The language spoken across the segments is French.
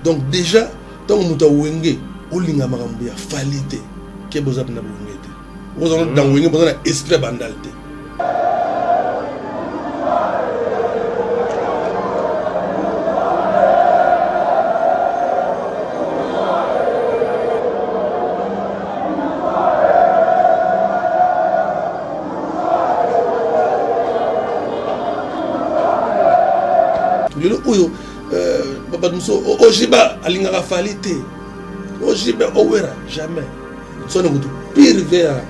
Donc déjà, tant que muta wenge, olinga makambo ya falite, ke boza na wenge te. Vous avez dans wenge boza na esprit bandal te. Oyo babamuso ojiba alingaka falite ojiba owera jamais sone kutu pire vers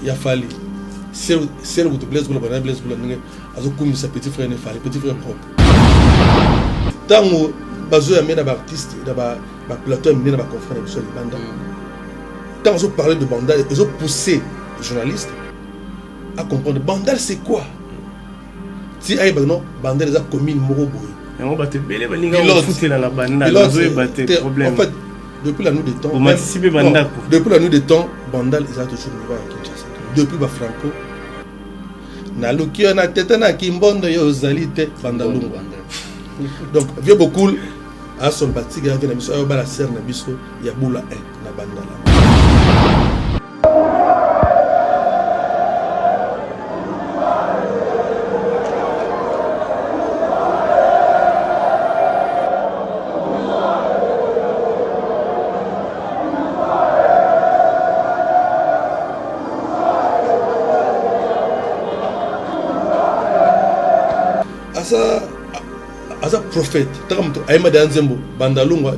ya fali c'est kutu blaise kula bana blaise kula ninge azokumisa petit frère ne fali petit frère propre tango bazo ya mena ba artiste da ba plateau mena ba confrère biso libanda tango zo parler de Bandal ils ont poussé les journalistes à comprendre Bandal c'est quoi. Si aïe non Bandal les a commis moko boy. On va te bêler balinga on foutre dans la Bandal. On va battre problème. En fait depuis la nuit des temps. On anticiper Bandal. Depuis la nuit des temps Bandal ils a toujours niveau à Kinshasa. Depuis ba Franco. Na lokio na tete na kimbondo yo zalité Bandal. Donc vieux beaucoup à son bâti gars na biso ba la serre na biso ya bula 1 na Bandal. Asa prophète,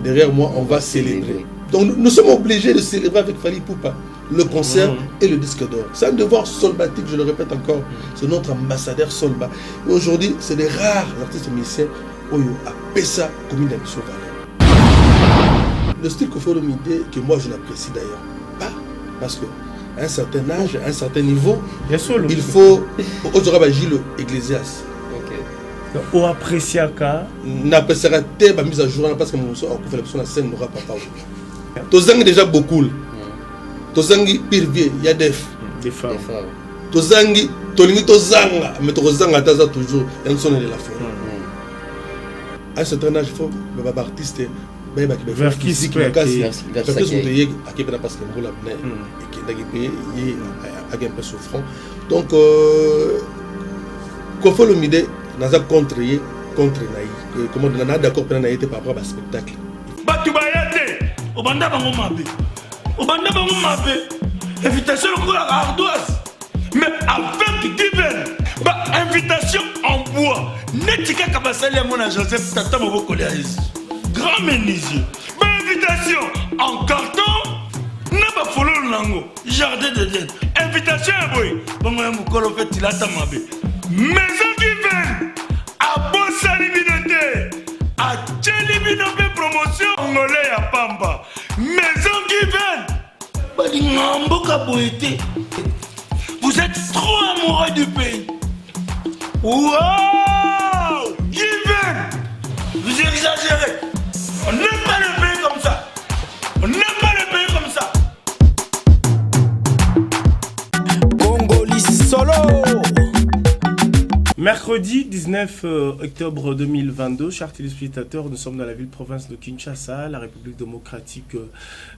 derrière moi, on va célébrer. Donc nous sommes obligés de célébrer avec Fally Ipupa le concert et le disque d'or. C'est un devoir solbatique, je le répète encore, c'est notre ambassadeur Solba. Et aujourd'hui, c'est des rares artistes musiciens Oyo à Pessa commune d'Abisso Valère. Le style Kofolomide, que moi je l'apprécie d'ailleurs, pas parce que à un certain âge, à un certain niveau, il faut aujourd'hui Gilles Ecclésias. Ou apprécier ka n'appréciera pas mise à jour parce que mon soeur a fait la scène n'aura pas parlé. Tozangi déjà beaucoup. Tozangi pire vieux, il y a des femmes. Tozangi tolingi tozanga mais tozanga taza toujours un son de la forêt. À un certain âge il faut baba artiste baba qui vers qui physique kasi parce que vous voyez à qui parce que vous la venez et qui n'a pas payé à un peu souffrant. Donc Kofolomide naza contre naï comment on a d'accord pour naï par rapport au spectacle batu bayate obanda bango mabe invitation ko ardoise mais avec divers ba invitation en bois netika kabasali ya mona Joseph tata maboko ya Yesu grand menuisier ba invitation en carton na ba fololo nango jardin de Dieu invitation ya boy bango ya mukolo fait tilata mabe maison divine à Bossali Binote à Tchelibinope promotion angolais à Pamba maison divine Balingambo Kaboete vous êtes trop amoureux du pays. Wow divine vous exagérez. On n'aime pas le pays comme ça. On n'aime pas le pays comme ça. Congolais solo. Mercredi 19 octobre 2022, chers téléspectateurs, nous sommes dans la ville-province de Kinshasa, la République démocratique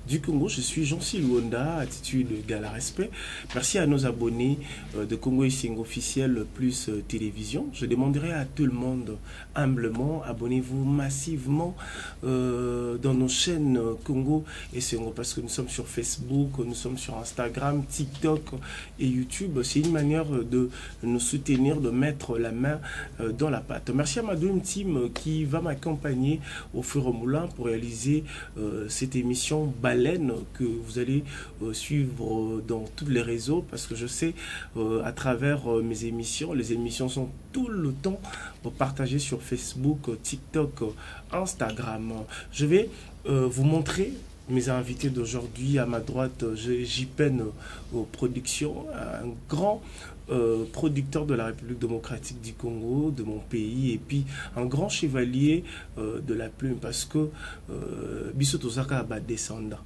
du Congo. Je suis Jean-Cy Luonda, attitude égale à respect. Merci à nos abonnés de Congo Ising officiel plus télévision. Je demanderai à tout le monde humblement, abonnez-vous massivement dans nos chaînes Congo Ising parce que nous sommes sur Facebook, nous sommes sur Instagram, TikTok et YouTube. C'est une manière de nous soutenir, de mettre la main dans la pâte. Merci à ma Dream Team qui va m'accompagner au fur et à moulin pour réaliser cette émission Baleine que vous allez suivre dans tous les réseaux parce que je sais à travers mes émissions, les émissions sont tout le temps partagées sur Facebook, TikTok, Instagram. Je vais vous montrer mes invités d'aujourd'hui. À ma droite, JPEN aux productions, un grand producteur de la République démocratique du Congo, de mon pays, et puis un grand chevalier de la plume parce que Bisoto Zaka a descendant.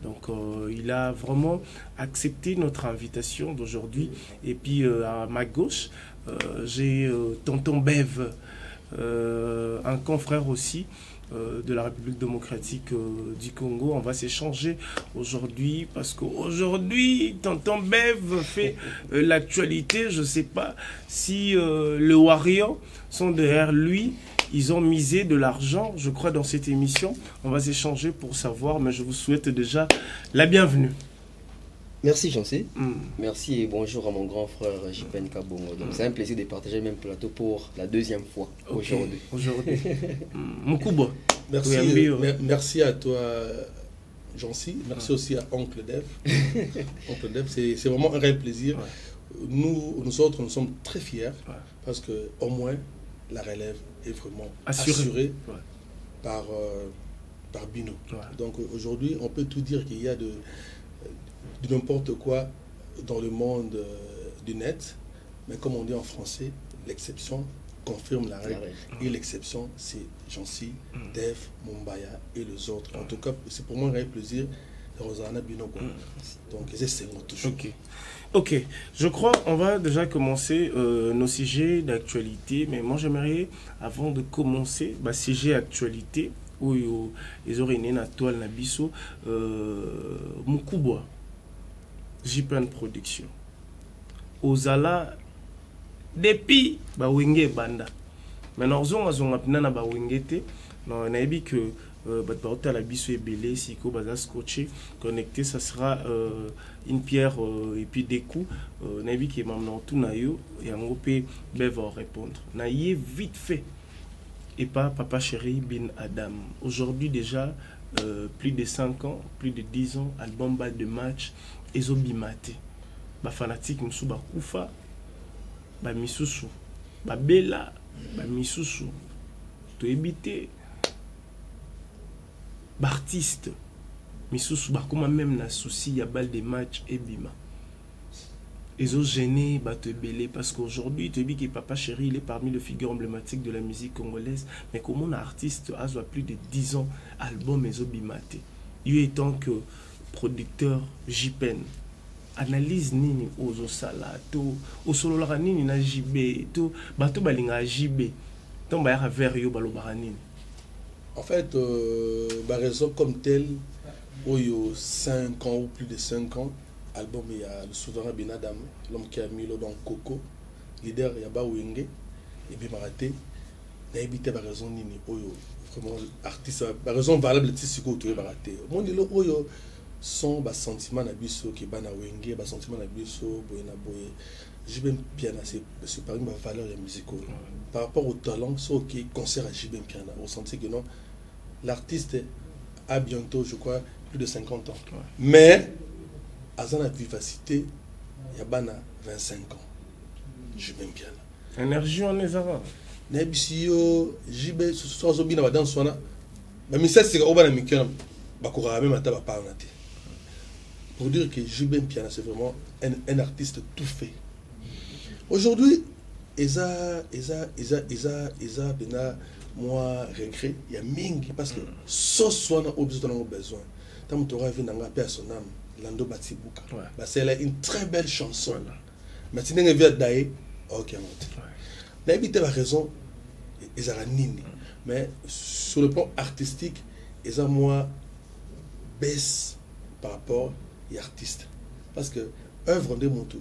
Donc il a vraiment accepté notre invitation d'aujourd'hui. Et puis à ma gauche, j'ai Tonton Bev, un confrère aussi de la République démocratique du Congo. On va s'échanger aujourd'hui parce qu'aujourd'hui, Tonton Bev fait l'actualité. Je ne sais pas si le Warrior sont derrière lui. Ils ont misé de l'argent, je crois, dans cette émission. On va s'échanger pour savoir, mais je vous souhaite déjà la bienvenue. Merci Jancy. Merci et bonjour à mon grand frère Jipen Kabongo. Donc c'est un plaisir de partager le même plateau pour la deuxième fois aujourd'hui. Moukubo. Merci à toi Jancy. Merci aussi à Oncle Dev. Oncle Dev, c'est vraiment un réel plaisir. Nous autres, nous sommes très fiers parce qu'au moins la relève est vraiment assurée par Bino. Donc aujourd'hui, on peut tout dire qu'il y a de n'importe quoi dans le monde du net, mais comme on dit en français, l'exception confirme la règle. Et l'exception, c'est Jancy, Dev, Mumbaya et les autres. En tout cas, c'est pour moi un réel plaisir de Rosanna Binoko. Donc, c'est toujours. Ok, je crois qu'on va déjà commencer nos sujets d'actualité, mais moi j'aimerais, avant de commencer, sujet d'actualité, où ils auraient une toile na biso, Mukubwa. Jipen Production. Ozala depuis Bawenge Banda. Maintenant, on a pina ba wengete. On a dit que batbarota la biso ebele siko baza scotché connecté, ça sera une pierre et puis des coups. On a dit que maintenant tout na yo et en pe va répondre. Na yé vite fait. Et pas Papa Chéri Bin Adam. Aujourd'hui déjà plus de 5 ans, plus de 10 ans, album bas de match. Ezobimate ba fanatique musu ba kufa ba misusu ba bela ba misusu to ebité ba artiste misusu ba comme même na souci ya balle de match et bima ezo gêné ba te belé parce qu'aujourd'hui te dit que Papa Chéri il est parmi les figures emblématiques de la musique congolaise, mais comme un artiste a plus de 10 ans album ezobimate lui étant que producteur Jipen analyse nini ozo sala to osolola nini na JB to bato balinga JB to ba ya vers yo balobara nini. En fait raison comme tel oyo 5 ans ou plus de 5 ans album il y a le souverain Bin Adam, l'homme qui a mis l'eau dans Coco, leader ya ba wenge et bien maraté na ebité ba raison nini oyo vraiment artiste ba raison valable tisiko to baraté mon dilo oyo son bas sentiment na biso qui bana wenge bas sentiment na biso boyena boye Jiben Piana c'est parmi ma valeur de musique par rapport au talent so qui concert à Jiben Piana on sentit que non l'artiste a bientôt je crois plus de 50 ans mais à sa vivacité il y a bana 25 ans Jiben Piana énergie on les a na bisio Jiben so so bina dans sona mais ça c'est au bana mikena bakura même ata ba parler pour dire que Jiben Piana c'est vraiment un artiste tout fait. Aujourd'hui, Eza bena moi regret il y a mingi parce que so soit on a besoin. Tant tu auras vu dans la paix à son âme, Lando Batibuka. C'est une très belle chanson. Mais si tu n'as pas d'ailleurs, ok monte. N'habite la raison, Eza nini. Mais sur le plan artistique, Eza moi baisse par rapport et artiste parce que œuvre de mon tour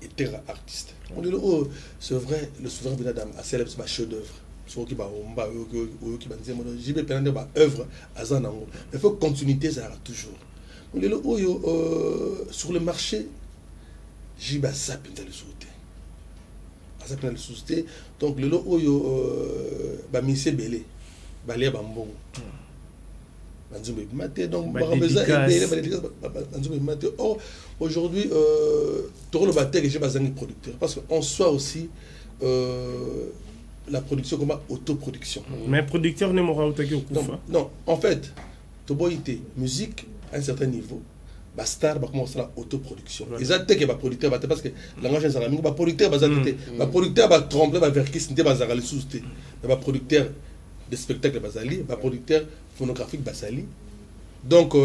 et terre artiste on dit oh c'est vrai le souverain Bin Adam a célèbre ce chef d'œuvre sur qui va omba qui va dire moi j'ai bien plein de œuvre à zanango il faut continuité ça toujours on dit oh sur le marché j'ai ba ça peut le sauter à ça peut le sauter donc le oh ba monsieur belé balé bambon donc aujourd'hui producteur parce qu'on soit aussi la production comme autoproduction mais producteur ne m'aura attaqué au coup non en fait musique à un certain niveau Bastar va commencer la autoproduction. Ils ont été que producteur parce que langage est un producteur producteur va tromper va vers qui c'était va les sous-té va producteur de spectacle basali va producteur phonographique basali donc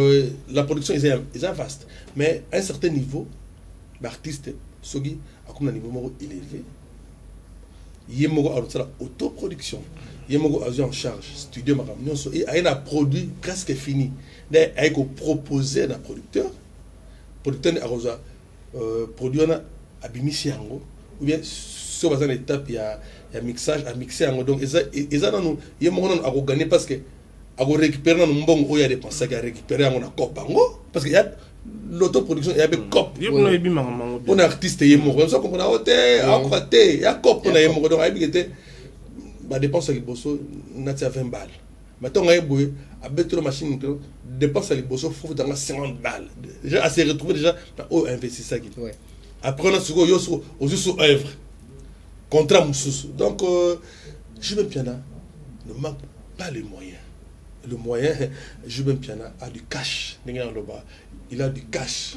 la production est vaste mais à un certain niveau l'artiste sogi a comme un niveau élevé Yemoko a la autoproduction. Yemoko a en charge studio makamnyo so et a un produit presque fini. D'ailleurs, a proposé à un producteur a produit un abimisi yango ou bien sur une étape il y a mixage à mixer yango donc ça non Yemoko a gagné parce que a récupérer un bon il y a des pensées à récupérer un copango parce qu'il y a l'autoproduction il y a des cop on artiste Yemoko on ça comme on a hôtel à côté il y a cop on a Yemoko donc il était bah dépense à l'Iboso natia 20 balles maintenant on a éboué à mettre la machine dépense à l'Iboso faut dans 50 balles déjà à se retrouver déjà oh investir ça qui après on a sur œuvre contrat moussous donc Jibin Piana ne manque pas les moyens. Le moyen, Jibin Piana a du cash. Il a du cash.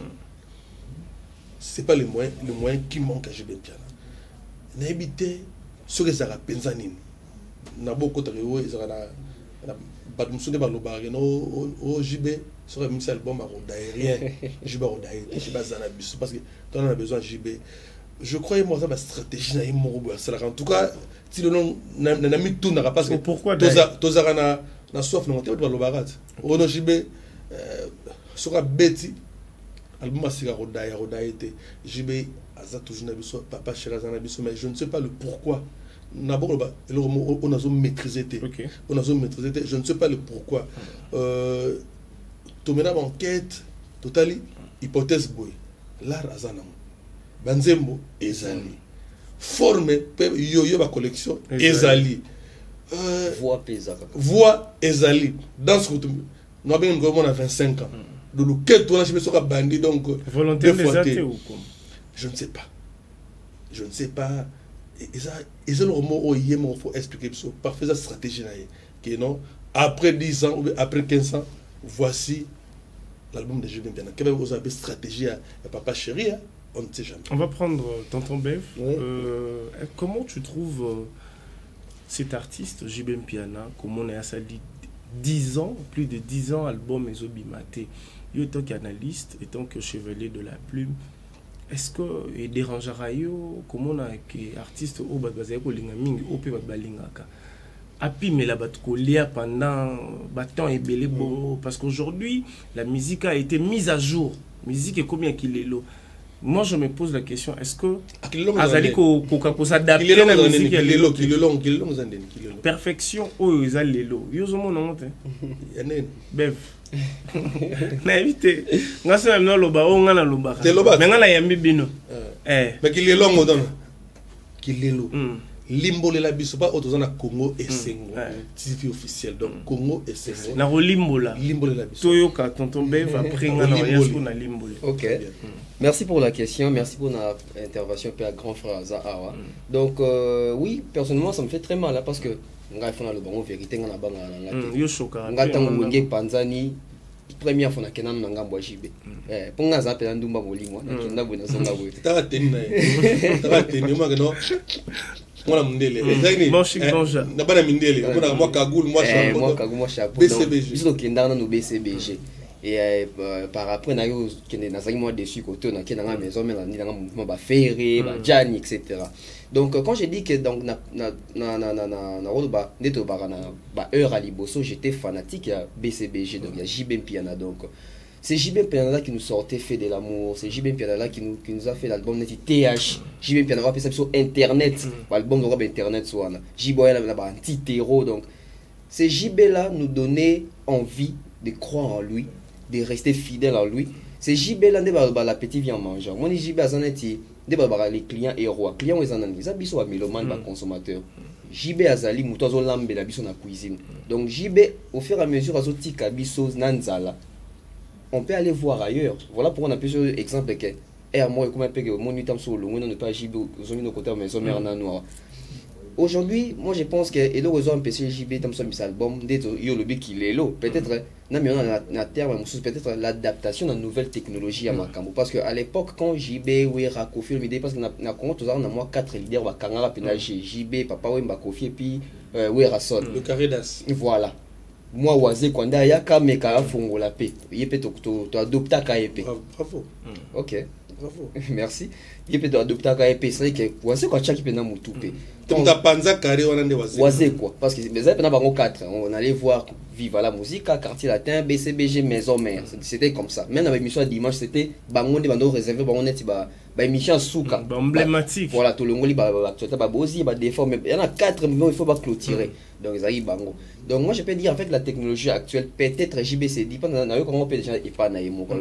Ce n'est pas le moyen qui manque à Jibin Piana. N'habitez sur les Arabes, Penzanine. N'a beaucoup de réaux, ils ont badumsune balobare no JB sur un album à rien. JB à Zanabis parce que tu en as besoin JB. Je crois moi ça ma stratégie na imorobo en tout cas si le nom n'a mis tout n'a pas parce que pourquoi tozara na soif na monter balobare ono JB sur un beti album asika rodaya était JB aza toujours na biso papa chéra Zanabiso mais je ne sais pas le pourquoi. D'abord, on a maîtrisé. On a maîtrisé. Je ne sais pas le pourquoi. Tomena enquête, totali, hypothèse boy. L'art azanam. Banzembo, ezali. Forme, yo ma collection, ezali. Voix, ezali. Dans ce que nous avons 25 ans. De le quête, on a sur un bandit donc. Volontaire des athées ou quoi? Je ne sais pas. Je ne sais pas. Et ça le mot où il faut expliquer parfait la stratégie que non après 10 ans ou après 15 ans voici l'album de Jibin Piana. Quelle est votre stratégie à papa chéri on ne sait jamais. On va prendre Tonton Bev. Comment tu trouves cet artiste Jibin Piana comme on est à ça dit 10 ans, plus de 10 ans album Ezobimate. Il tant qu'analyste et tant que chevalier de la plume. Est-ce que il dérangera yo comment on a que artiste au bazaye ko linga mingi au pe balingaka api mais la bat ko lia pendant temps et belé bongo parce qu'aujourd'hui la musique a été mise à jour musique est combien qu'il est lo moi je me pose la question est-ce que azali ko s'adapter la musique est long perfection o ezali lelo yo zo mona monte bev na éviter ngasa na loba o ngana loba mais ngana yambi bino mais qu'il est long modon qu'il est long limbo la biso pas autozana Congo et Sengo TV officiel donc Congo et Sengo na limbo la biso toyoka tonton Bev après ngana yasko na limbo. OK. Merci pour la question, merci pour notre intervention père grand frère Zahawa. Donc oui, personnellement ça me fait très mal là parce que ngai fona le bon vérité ngana banga ngati yo choka ngata ngenge panzani première fois na kenan na ngambo JB pour ngaza pe ndumba molimo na kinda bona songa bote tara teni moi que non moi mundele exactement na bana mindele kuna moi kagul moi chapeau BCBG biso kinda na no BCBG et par après na yo kende na zangi moi dessus côté na kena maison mais na mouvement ba ferré ba jani etc. Donc quand j'ai dit que donc na roba neto barana ba heure à Liboso j'étais fanatique à BCBG donc il y a Jibin Piana donc c'est Jibin Piana là qui nous sortait fait de l'amour c'est Jibin Piana là qui nous a fait l'album net TH Jibin Piana va faire sur internet l'album de internet soit là Jiboya là ba anti-terreau donc c'est JB là nous donnait envie de croire en lui de rester fidèle à lui c'est JB là la petite vient manger moi JB azaneti les clients et rois clients ils en ont ils habitent sur mélomane ba consommateur JB azali muto zo lambe la biso na cuisine donc JB au fur et à mesure azo tika biso nanzala on peut aller voir ailleurs voilà pourquoi on a plusieurs exemples que moi comme un peu que mon nuit sur le on ne pas JB aux amis de côté maison mère na noir. Aujourd'hui, moi je pense que et le réseau MPC JB dans son album d'être yo le qu'il est là peut-être na terme peut-être l'adaptation à nouvelle technologie à Makambo parce que à l'époque quand JB oui Rakofi l'idée parce que na Congo tous on a moi 4 leaders ba kangala pena JB papa Wemba Kofi et puis oui Rasson le carré d'as voilà moi Wazé Kwanda yaka meka fongola pe yepe to adopta ka yepe bravo OK Bravo. Merci. Il peut adopter un EP, c'est que voici quoi chaque peut na mutupe. Donc ta panza carré on a des voici quoi parce que les EP na bango 4, on allait voir Viva la musique à quartier latin, BCBG maison mère. C'était comme ça. Même avec l'émission dimanche, c'était bango de bando réservé bango net ba émission souka emblématique. Voilà, tout le monde tu as bosi ba défaut mais il y en a 4 millions, il faut pas clôturer. Donc ils arrivent bango. Donc moi je peux dire avec la technologie actuelle peut-être JBC dit pas comment on peut déjà et pas na yemo que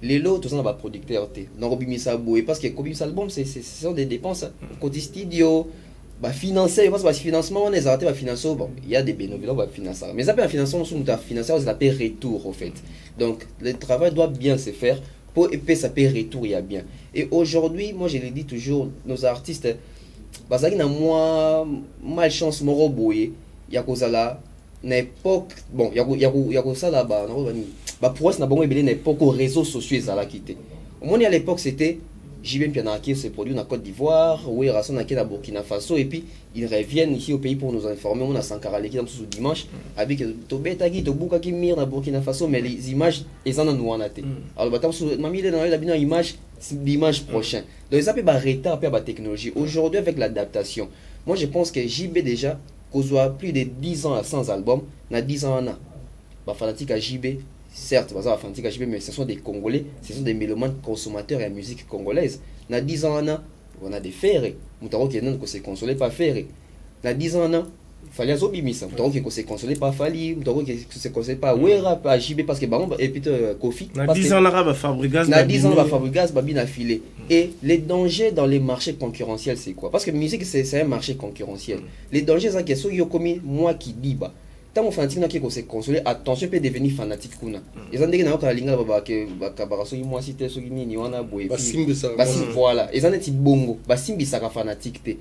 les lots, tout ça, on va producteur. Parce que comme ça album, ce sont des dépenses. Côté studio, financer, parce que financement, on est arrêté, financer, bon, il y a des bénévoles, on va financer. Mais ça, un financement, on a financé, on appelle retour, en fait. Donc, le travail doit bien se faire. Pour épais, ça paye retour, il y a bien. Et aujourd'hui, moi, je le dis toujours, nos artistes, parce qu'il y a moins malchance, moro boye, il y a cause là. N'époque bon il y a ça là bas pour ça n'a pas oublié n'époque aux réseaux sociaux ça l'a quitté au moins à l'époque c'était JB Pianaki se produit en Côte d'Ivoire ou Rasson qui à Burkina Faso et puis ils reviennent ici au pays pour nous informer on a Sankara qui dans ce dimanche avec Tobetagi Tobuka qui mire dans Burkina Faso mais les images ils en ont nous en até alors bah mamie dans la bien image dimanche prochain donc ça peut arrêter un peu la technologie aujourd'hui avec l'adaptation moi je pense que JB déjà soit plus de 10 ans sans album, na 10 ans na fanatique à JB, certes, fanatique à JB, mais ce sont des Congolais, ce sont des mélomanes consommateurs et la musique congolaise. Na 10 ans on a des ferrés, mutaro qui non que se consoler pas ferré. Na 10 ans il fallait zobimisa, mutaro qui se consoler pas Fali, mutaro qui se consoler pas Wera pas JB parce que baron et puis Kofi. Na 10 ans na Fabregas, na 10 ans Fabregas babi na filé. Et les dangers dans les marchés concurrentiels, c'est quoi? Parce que la musique, c'est un marché concurrentiel. Les dangers, c'est que si commis moi qui dis, tant mon fanatique qui se consoler, attention, peut devenir fanatique. Ils ont dit que moi, si tu es ni on a boué. Voilà. Ils ont dit bongo. Simbi saka fanatique.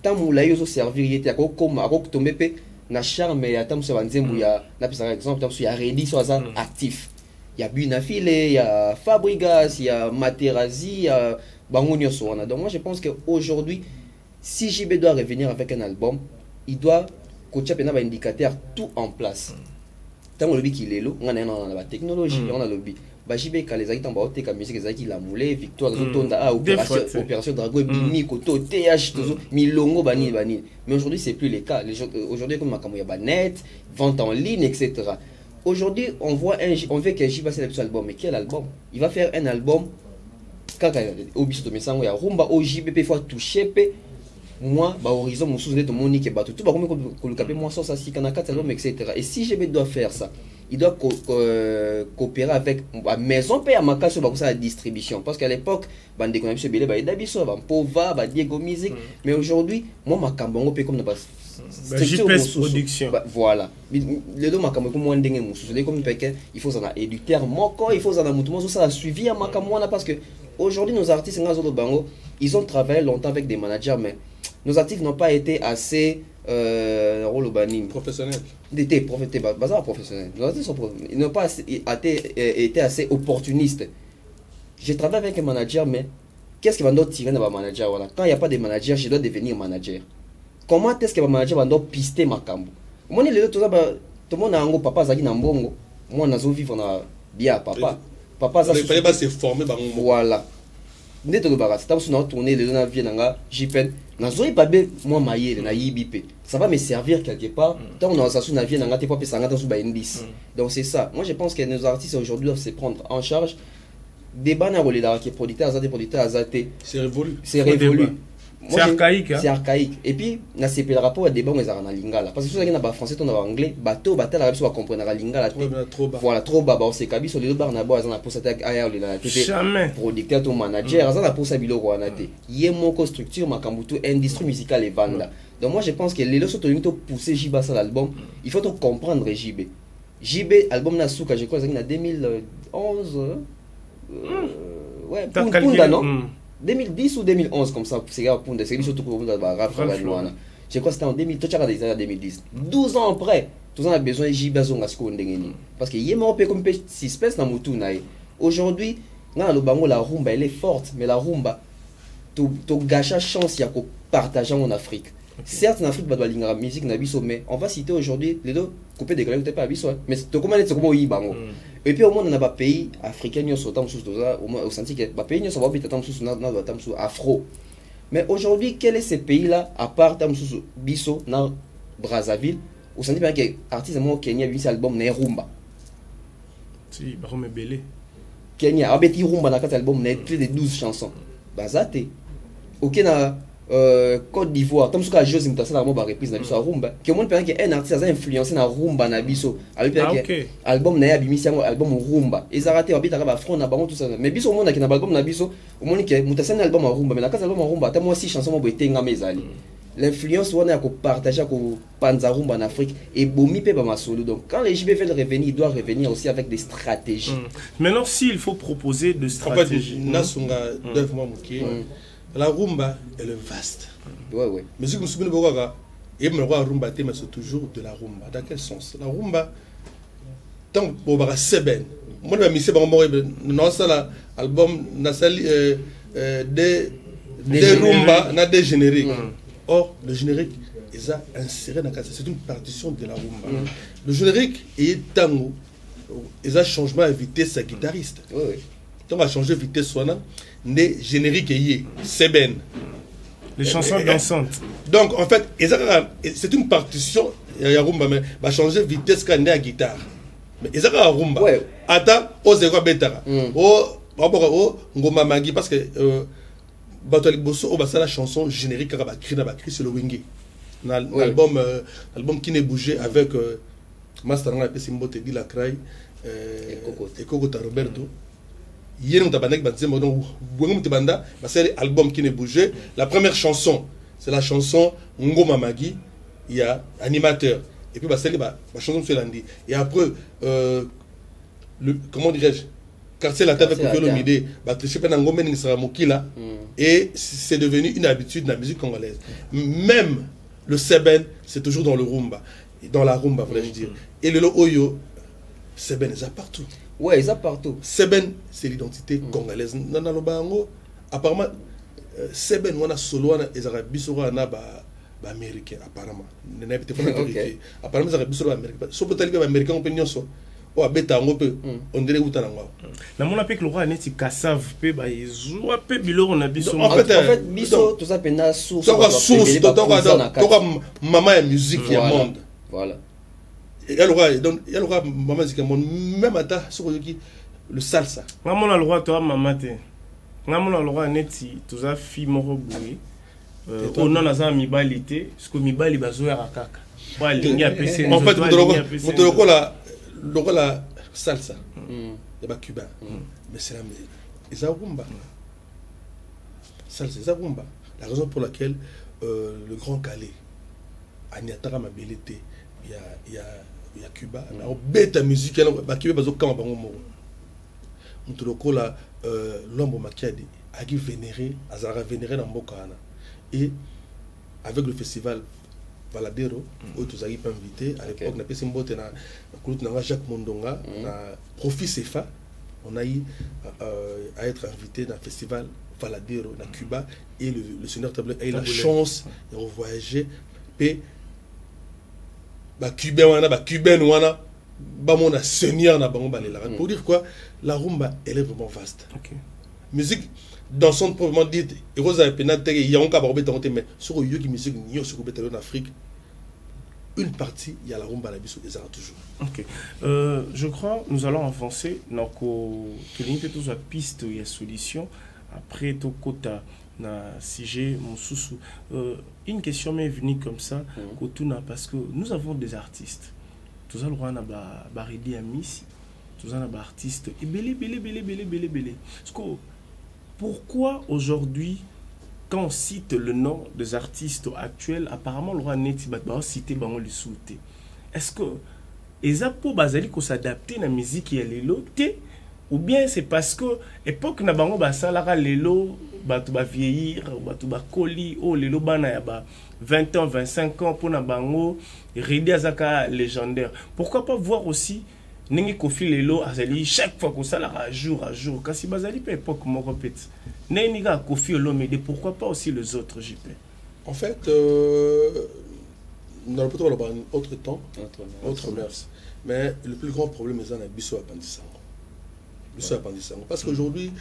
Tant mon laïo se servir, il était à comme à tomber na charme et à tant se vanzembu ya na par exemple tant sur Reddy soit actif. Il y a Bunafile, il y a Fabregas, il y a Materazzi, il y a Bangonio Soana. Donc moi je pense qu'aujourd'hui, si JB doit revenir avec un album, il doit coacher un indicateur tout en place. Tant que le qui est là, on a la technologie, on a le but. JB quand les acteurs en bas la musique les la moulé, Victoire, opération Drago, Bini, Koto, TH, Milongo, Bani. Mais aujourd'hui c'est plus le cas. Aujourd'hui comme il y a net, vente en ligne, etc. Aujourd'hui, on veut que JB fasse un album. Mais quel album? Il va faire un album. Quand au biso de Messango, il y a Rumba, au JB, il faut toucher. Moi, horizon, mon sous de Monique, tout va comme moi, ça, si on a 4 albums, etc. Et si JB doit faire ça, il doit coopérer avec la maison, paye à ma casse sur la distribution. Parce qu'à l'époque, il y a des Dabiso, Pova, Diego Music. Mais aujourd'hui, moi, ma cambongo, comme on JPS production. Voilà. Les deux makambo comme moi ndenge mususu les comme peke il faut en éditeur moko il faut en mutumo ça a suivi à makambo parce que aujourd'hui nos artistes ngazo bango ils ont travaillé longtemps avec des managers mais nos artistes n'ont pas été assez professionnels. Professionnels. Ils n'ont pas été assez opportunistes. J'ai travaillé avec un manager mais qu'est-ce qui va nous tirer dans un manager voilà quand il n'y a pas de manager je dois devenir manager. Comment est-ce que le manager va pister ma cambo? Moi, tout le monde a un papa Zagi Nambongo. Moi, on a vivre bien papa. Papa, ça fallait pas se former. Voilà. Dès que le barat, si on a tourné les deux navires, JPN, on pas bien, moi, maillé, na YBP. Ça va me servir quelque part. Tant on a un navire, on a pas pu s'engager sur une 10. Donc, c'est ça. Moi, je pense que nos artistes aujourd'hui doivent se prendre en charge. Des bannes qui est producteur, Azate. C'est révolu. C'est révolu. C'est archaïque. C'est archaïque. Et puis, na c'est le rapport à des bons en lingala. Parce que si on a français, on a anglais, bateau, la réponse va comprendre la lingala. Voilà, trop bas. C'est kabi sur les bar na bois, on a pour cette ailleurs la TV. Jamais. Producteur, ton manager, on a pour ça bilo roanate. Yemoko structure, makambutu, industrie musicale et vanda. Donc moi je pense que les leçons to pousser JB sur l'album, il faut comprendre JB. JB album na souka, je crois que c'est en 2011. Ouais, Punda non 2010 ou 2011 comme ça, c'est pour des séries surtout pour le rap. Je crois que c'était en 2010. 12 ans après, tout on a besoin de JB parce que y a comme suspense dans Moutou. Aujourd'hui, le bango la rumba elle est forte, mais la rumba tu gâches chance il y a partager en Afrique. Certes en Afrique bah la musique na biso mais on va citer aujourd'hui les deux couper des galeries pas biso mais tu comment est comment y bango Et puis au moins on a pas pays africain nous sautant sous ça au moins au senti que pas pays nous ça va vite attendre sous na afro. Mais aujourd'hui quel est ce pays là à part tam sous biso na Brazzaville au senti bien que artiste moi Kenya lui album na rumba. Si Barome Belé. Kenya abeti rumba na kat album na plus de 12 chansons. Bazate. OK na Côte d'Ivoire, comme ce que José Mutasa na mo ba reprise na biso rumba. Que monde pense que un artiste a influencé na rumba na biso. Avec que album na ya bimisi album rumba. Ezarate obita ka ba front na bango tout ça. Mais biso monde na na album na biso, au monde que Mutasa na album rumba, mais na kat album rumba, ta moi 6 chansons mo boetenga mezali. L'influence on a ko partager ko panza rumba en Afrique et bomi pe ba masolo. Donc quand les JB veulent revenir, ils doivent revenir aussi avec des stratégies. Maintenant s'il faut proposer de stratégies. Nasunga devant moké. La rumba, elle est vaste. Ouais. Mais si vous me souvenez de et me roi rumba, mais c'est toujours de la rumba. Dans quel sens? La rumba, tant que vous seben. Moi, je me suis dit, non, ça, l'album, des rumba, n'a des génériques. Or, le générique, ils ont inséré dans la c'est une partition de la rumba. Le générique est tango. Ils ont changement de vitesse à guitariste. Donc, on a changé de vitesse soit des génériques et seben. Les chansons dansantes. Donc en fait, c'est une partition. Il y a rumba mais va changer vitesse quand la guitare. Mais ils ont rumba. Attends, au zéro betara. Au ngoma magi parce que Batoli Bosso au basa la chanson générique va créer sur le wingé. L'album qui n'est bougé avec Master na Pesimbo te dit la craie et Coco Roberto. Album qui n'est bougé. La première chanson, c'est la chanson Ngoma Magi. Il y a animateur. Et puis, la chanson sur Landi. Et après, comment dirais-je, Quartier la table avec Olomide, et c'est devenu une habitude dans la musique congolaise. Même le seben, c'est toujours dans le rumba. Dans la rumba, voulais-je dire. Et le oyo, seben, ils ont partout. Ouais, ils ont partout. Seben, c'est l'identité congolaise. Apparemment, Seben, on a solo, ils ont bisous na américain, apparemment. Apparemment, ils ont bisous américain. Sauf que les américains ont pignon so. Oh, bêta, on dirait où t'as l'angoisse. Mais mon appel que le roi n'est pas cassave, pe ba ils ont pe bilo on a bisous. En fait, bisous tout ça pena source. Source, donc maman et musique qui monde. Voilà. Il y a le roi maman musique monde même à ta sur le salsa. Maman a le roi toi maman te. Maman a le roi neti tout ça fille moro boui. On non a ça mibalité, parce que mibali bazo ya kaka. Wa ligne a PC. En fait, la salsa. Il y a cubain. Mais c'est la ils ont rumba. Salsa, ils ont rumba. La raison pour laquelle le Grand Calais, Agnatara Mabilité, il y a Cuba. Alors, bête musique, il y a Cuba, il y a Cuba, il y a l'ombre makiadi, il y a vénéré, Azara vénéré dans Mbokana. Et avec le festival Valadero, où tous arrivent invités, à l'époque, on a passé Mbote, on a Jacques Mondonga, on a Profit Sefa, on a eu à être invité dans le festival Valadero, dans Cuba, et le seigneur Tablet a eu la chance de voyager. Et cubain, seigneur pour dire quoi, la rumba elle est vraiment vaste. Musique dans son proprement dit, il y a un cas mais sur le musique en Afrique, une partie il y a la rumba la biso des arts toujours. Je crois nous allons avancer donc tous à piste il y a solution après ton quota na sujet mon sous une question m'est venue comme ça parce que nous avons des artistes tous le droit na baridi amisi tous un artiste et belé pourquoi aujourd'hui quand on cite le nom des artistes actuels apparemment le roi neti ba citer bango le souté est-ce que ezapo bazali ko s'adapter na musique ya lelo té ou bien c'est parce que époque na bango basalaka lelo batu ba vieillir batu ba koli o lelo bana ya ba 20 ans 25 ans pour na bango Redi azaka légendaire pourquoi pas voir aussi ningi kofi lelo azali chaque fois que ça la jour à jour kasi bazali pe époque mo répète ningi ga kofi lo mais pourquoi pas aussi les autres JP en fait Dans le peut avoir un autre temps, Autre mœurs. Mais le plus grand problème, c'est un biso appendisango. Biso appendisango. Parce qu'aujourd'hui,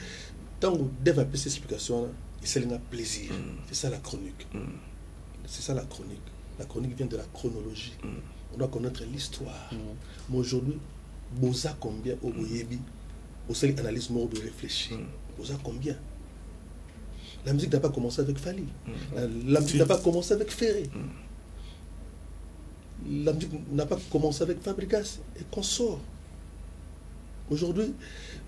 tant qu'on devait appeler ces explications, c'est un plaisir. C'est ça la chronique. C'est ça la chronique. La chronique vient de la chronologie. On doit connaître l'histoire. Mais aujourd'hui, Boza combien au Boyebi, au sein de l'analyse mort de réfléchir. Boza combien? La musique n'a pas commencé avec Fali. La musique n'a pas commencé avec Ferré. La musique n'a pas commencé avec Fabregas et consorts. Aujourd'hui,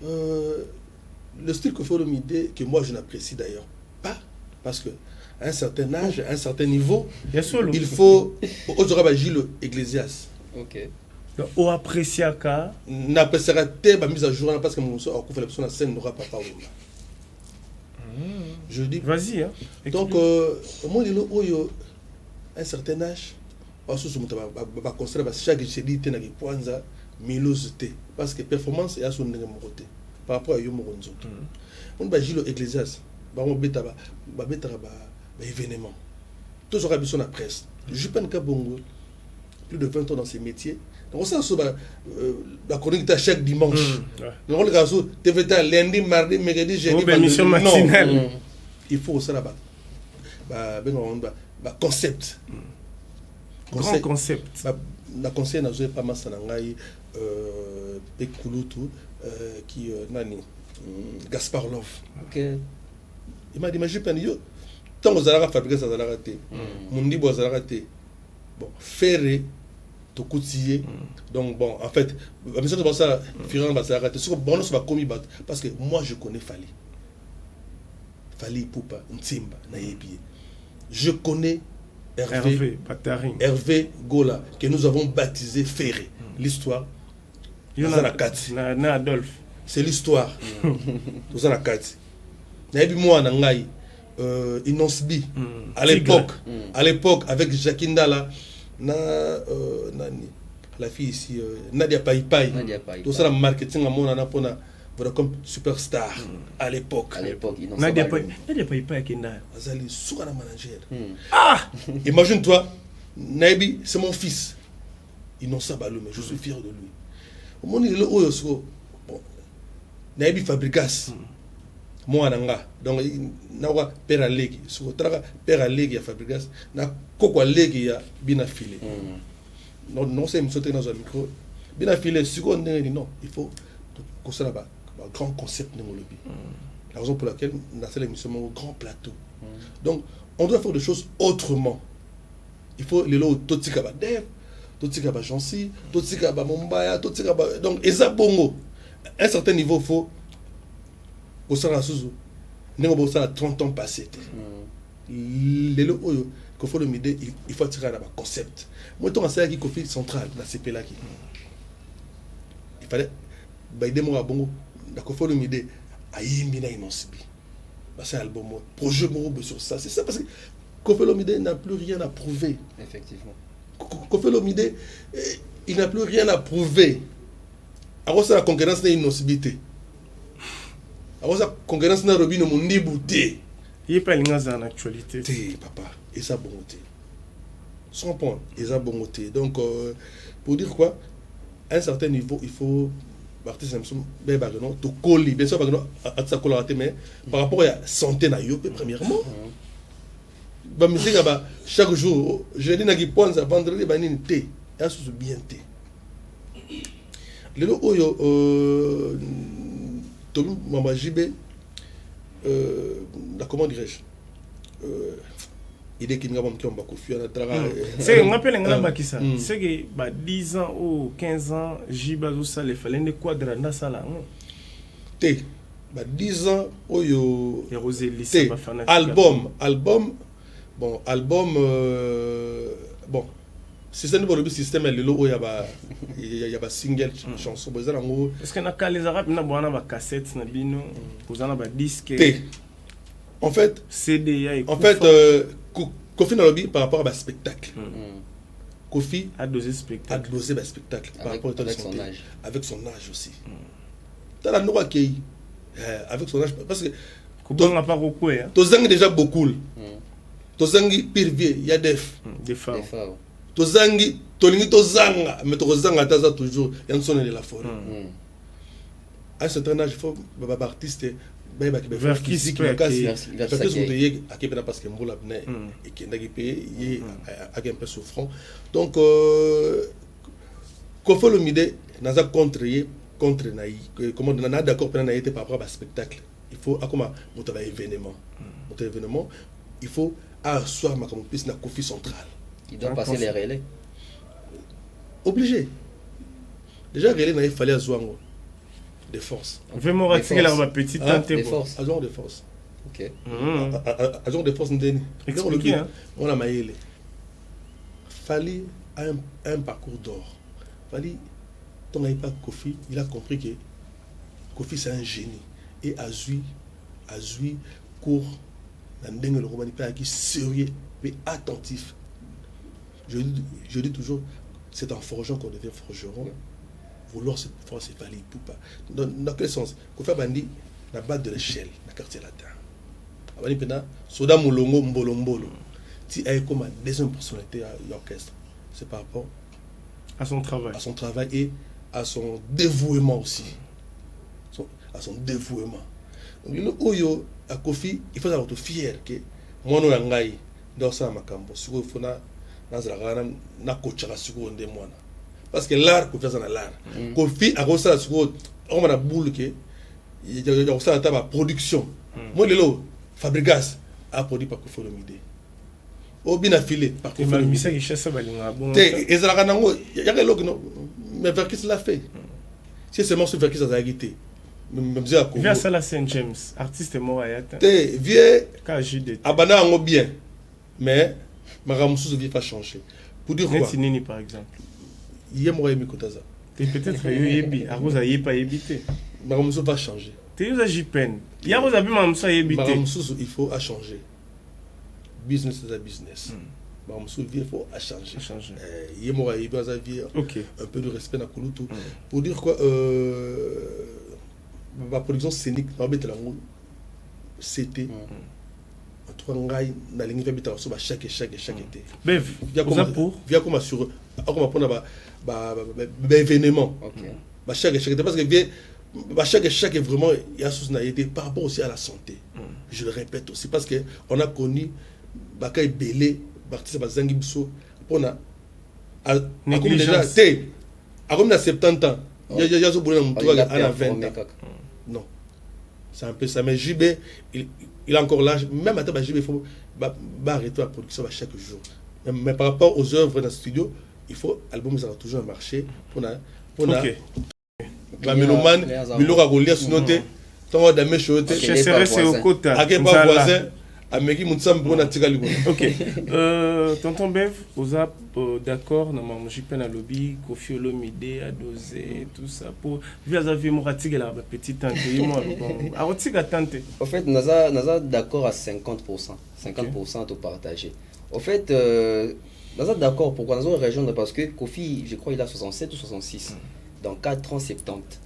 le style que faut l'idée, que moi je n'apprécie d'ailleurs pas, parce que à un certain âge, à un certain niveau, il faut aujourd'hui Gilles Ecclésias. Ok. Au apprécier ka n'appréciera pas mise à jour parce que mon soeur a couvert la personne à scène n'aura pas parlé. Je dis. Vas-y. Hein. Donc, moi, il y a un certain âge. Parce que chaque jeudi, il y a des points milosité. Parce que performance est à son côté. Par rapport à Yomo Ronzoto. On va Gilles Ecclésias. On va événement. Toujours à la presse. Je pense qu'à Bongo, plus de 20 ans dans ces métiers. Donc, on sait la chronique à chaque dimanche. On regarde TVT lundi, mardi, mercredi, jeudi, vendredi. Il faut ça là-bas. Concept. Grand concept. La conseil n'a pas mal sanangai Pekulutu qui nani Gaspard Love. Ok. Il m'a dit mais je pense yo tant aux alara fabriquer ça alara té. Mundi bo alara té. Bon, ferré to coutiller. Donc bon, en fait, la mission de ça Firan va s'arrêter. Ce que bon ça va commis parce que moi je connais Fali. Fali Poupa, Ntimba, Nayebi. Je connais Hervé Gola, que nous avons baptisé Ferré. L'histoire. Adolphe. C'est l'histoire. Nous avons 4. Nayebi moi Nangai, Inosbi. À l'époque, avec Jacinda là, la fille ici, Nadia Paipai. Tout ça, le marketing à mon anapona. Voilà comme superstar à l'époque. Nadia Paipai qui n'a. Azali Soukana manager. Imagine-toi, Naibi, c'est mon fils. Innocent Balou, mais je suis fier de lui. Au moment où il est là, Naibi Fabregas. Moi, Nanga. Donc, il y a père à l'égui. Si vous avez père à l'égui à Fabregas, il y a coco à l'égui à bien affilé. Non, c'est une sauté dans un micro. Bien affilé, si on dit non, il faut que ça là-bas. Un grand concept de Molobi. La raison pour laquelle on a fait l'émission au grand plateau. Donc, on doit faire des choses autrement. Il faut les lots Totikaba Dev, Totikaba Jansi, Totikaba Mombaya, Totikaba. Donc, et ça, bongo. À un certain niveau, il faut. Au sein de la Souzou, nous avons 30 ans passés. Les lots, il faut le mider, il faut tirer à la concept. Moi, je suis un conflit central, la CP là. Il fallait. Des mots à bongo. D'accord, faut le m'aider à Yimbina Inosibi. C'est un album, projet sur ça. C'est ça parce que Kofi Olomide n'a plus rien à prouver. Effectivement. Kofi Olomide, il n'a plus rien à prouver. Alors, ça, la concurrence n'est inocibité. Alors, ça, la concurrence n'a pas de bouté. Il n'y a pas en actualité. Papa, et ça, bon côté. Son point, et ça, bon côté. Donc, pour dire quoi, à un certain niveau, il faut. Artiste bien to coller bien sûr à sa colorité mais par rapport à la santé na yo premièrement ba musique ba chaque jour jeudi na ki ponza vendredi ba nini té ya sous bien té lelo oyo to mama jibe la comment dirais-je idée qui n'a pas qui on va confier à travail c'est on appelle un bakisa c'est que bah 10 ans ou 15 ans jiba zo ça les fallait ne quadra na sala té bah 10 ans oyo té album bon système de système le logo ya ba single chanson bozala ngo est-ce que na ka les arabes na bona ba cassette na bino bozana ba disque en fait CD en fait Kofi Nalobi par rapport à spectacle. Kofi a dosé spectacle par rapport à son âge. Avec son âge aussi. T'as la noix qui avec son âge parce que Koubon n'a pas beaucoup hein. Tozang déjà beaucoup. Tozang pire vieux, il y a des fois. tozangi tolingi tozanga mais tozanga taza toujours yanson de la forêt à un certain âge il faut baba artiste vers qui physique parce que mbola bne et qui ndaki payer y a un peu souffrant donc Koffi Olomide naza contre naï comment on a d'accord pendant naï par rapport à spectacle il faut comme monter événement il faut asseoir ma comme plus na Koffi central il doit passer les relais obligé déjà relais il fallait asseoir de force vraiment ratifier la petite tante de force agent de force ok agent de force ndeni expliquez on a maïle fallait un parcours d'or fallait ton n'avait pas Koffi il a compris que Koffi c'est un génie et Azui court dans le roman qui sérieux mais attentif je dis toujours c'est en forgeant qu'on devient forgeron vouloir cette force c'est pas les poupas dans quel sens Koffi Bandi la base de l'échelle la quartier latin Abani pena soda molongo mbolo si elle comme deuxième personnalité à l'orchestre c'est par rapport à son travail et à son dévouement aussi à son dévouement donc le oyo à Koffi il faut être fier que moi no ngai dans ça makambo siko fona na coachera siko ndé moi parce que l'art Koffi ça na l'art Koffi a ça siko on a boule que il y a ça ta production moi lelo Fabregas a produit par Koffi Olomide au bien affilé par Koffi Olomide ça qui chasse balinga bon et ça la nango il y a quelque chose mais vers qui cela fait si c'est seulement ce vers qui ça a guité même si à Congo via ça la Saint James artiste mort ayata te vieux KJD abana ngo bien mais maramusu vie pas changer pour dire quoi Netinini par exemple il y a moi mi kotaza peut-être yebi akoza yepa yebité maramusu va changer te usa jipen ya koza bi mamusu yebité maramusu il faut à changer business is a business maramusu vie faut à changer il y a moi il doit avoir un peu de respect na kulutu pour dire quoi ma production scénique ma bête la ngou c'était en tout cas ngai na lingi bête la so ba chaque été bev via comme sur comme pour ba événement ba chaque été parce que ba chaque vraiment il y a sous na été par rapport aussi à la santé je le répète aussi parce que on a connu ba kay belé artiste ba zangi biso pona a comme déjà té a comme na 70 ans il y a zo boulé na mutu à 20 ans non c'est un peu ça mais JB il a encore l'âge même à JB il faut arrêter la production chaque jour mais par rapport aux œuvres dans le studio il faut album ça va toujours marcher pour la mélomane bilora golia sinoté tant de mes choses je serai c'est au côté à quel pas voisin ameki mutsam bona tikali bona OK tonton Bev vous êtes d'accord na mamujipe na lobby Koffi Olomide a dosé tout ça pour via vie moratique la petite tante moi bon a otika tante au fait naza d'accord à 50% tout partagé au fait naza d'accord pourquoi dans une région parce que Koffi je crois il a 67 ou 66 dans 4 ans 70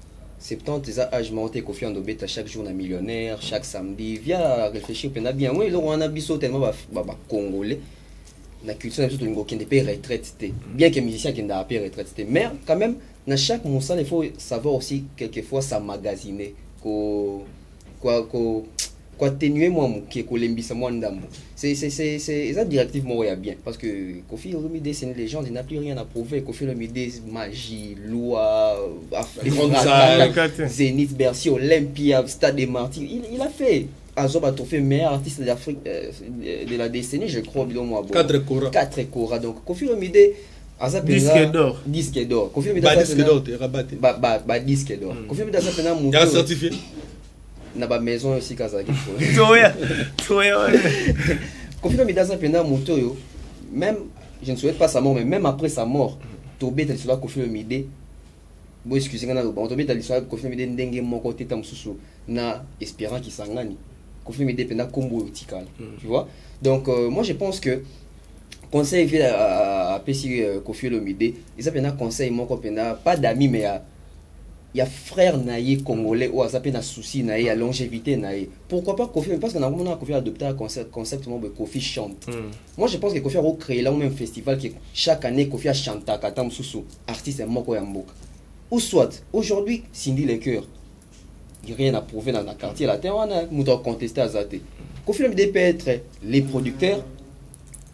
les âges montés Koffi Olomide chaque jour un millionnaire chaque samedi via réfléchir pendant bien oui là on a biso tellement congolais la culture n'a pas de paix retraite bien que musicien qui n'a pas retraite mais quand même dans chaque moussa il faut savoir aussi quelquefois ça magasiner quoi atténuer moi qui colembisa moi ndambo c'est ça directive moi il y a bien parce que Koffi Olomide c'est une légende il n'a plus rien à prouver Koffi Olomide magie loi Zénith Bercy Olympia Stade des Martyrs il a fait Azoba Tofé meilleur artiste d'Afrique de la décennie je crois bidon moi 4 Cora donc Koffi Olomide disque d'or Koffi Olomide disque d'or te rabaté disque d'or Koffi Olomide ça pendant mon certifié na ba maison aussi Kazaki toya Koffi Olomide ça pendant moto yo même je ne souhaite pas sa mort mais même après sa mort Tobé t'as sur Koffi Olomide bon excusez-moi na ba Tobé t'as sur Koffi Olomide ndenge moko teta mususu na espérant qui sangani Koffi Olomide pendant combo tikal tu vois donc moi je pense que conseil fait à PC Koffi Olomide ils a pendant conseil moko pendant pas d'amis mais il y a frère naïe congolais ou azapé na souci naïe à longévité naïe. Pourquoi pas Kofi? Parce que normalement Kofi a adopté un concept de Kofi chante. Moi je pense que Kofi a créé là même festival qui chaque année Kofi a chanté à Katam Sousou artiste moko yamboka. Ou soit aujourd'hui Cindy Le Cœur. Il n'y a rien à prouver dans le quartier latin, on a nous contesté à Zate. Kofi peut être les producteurs.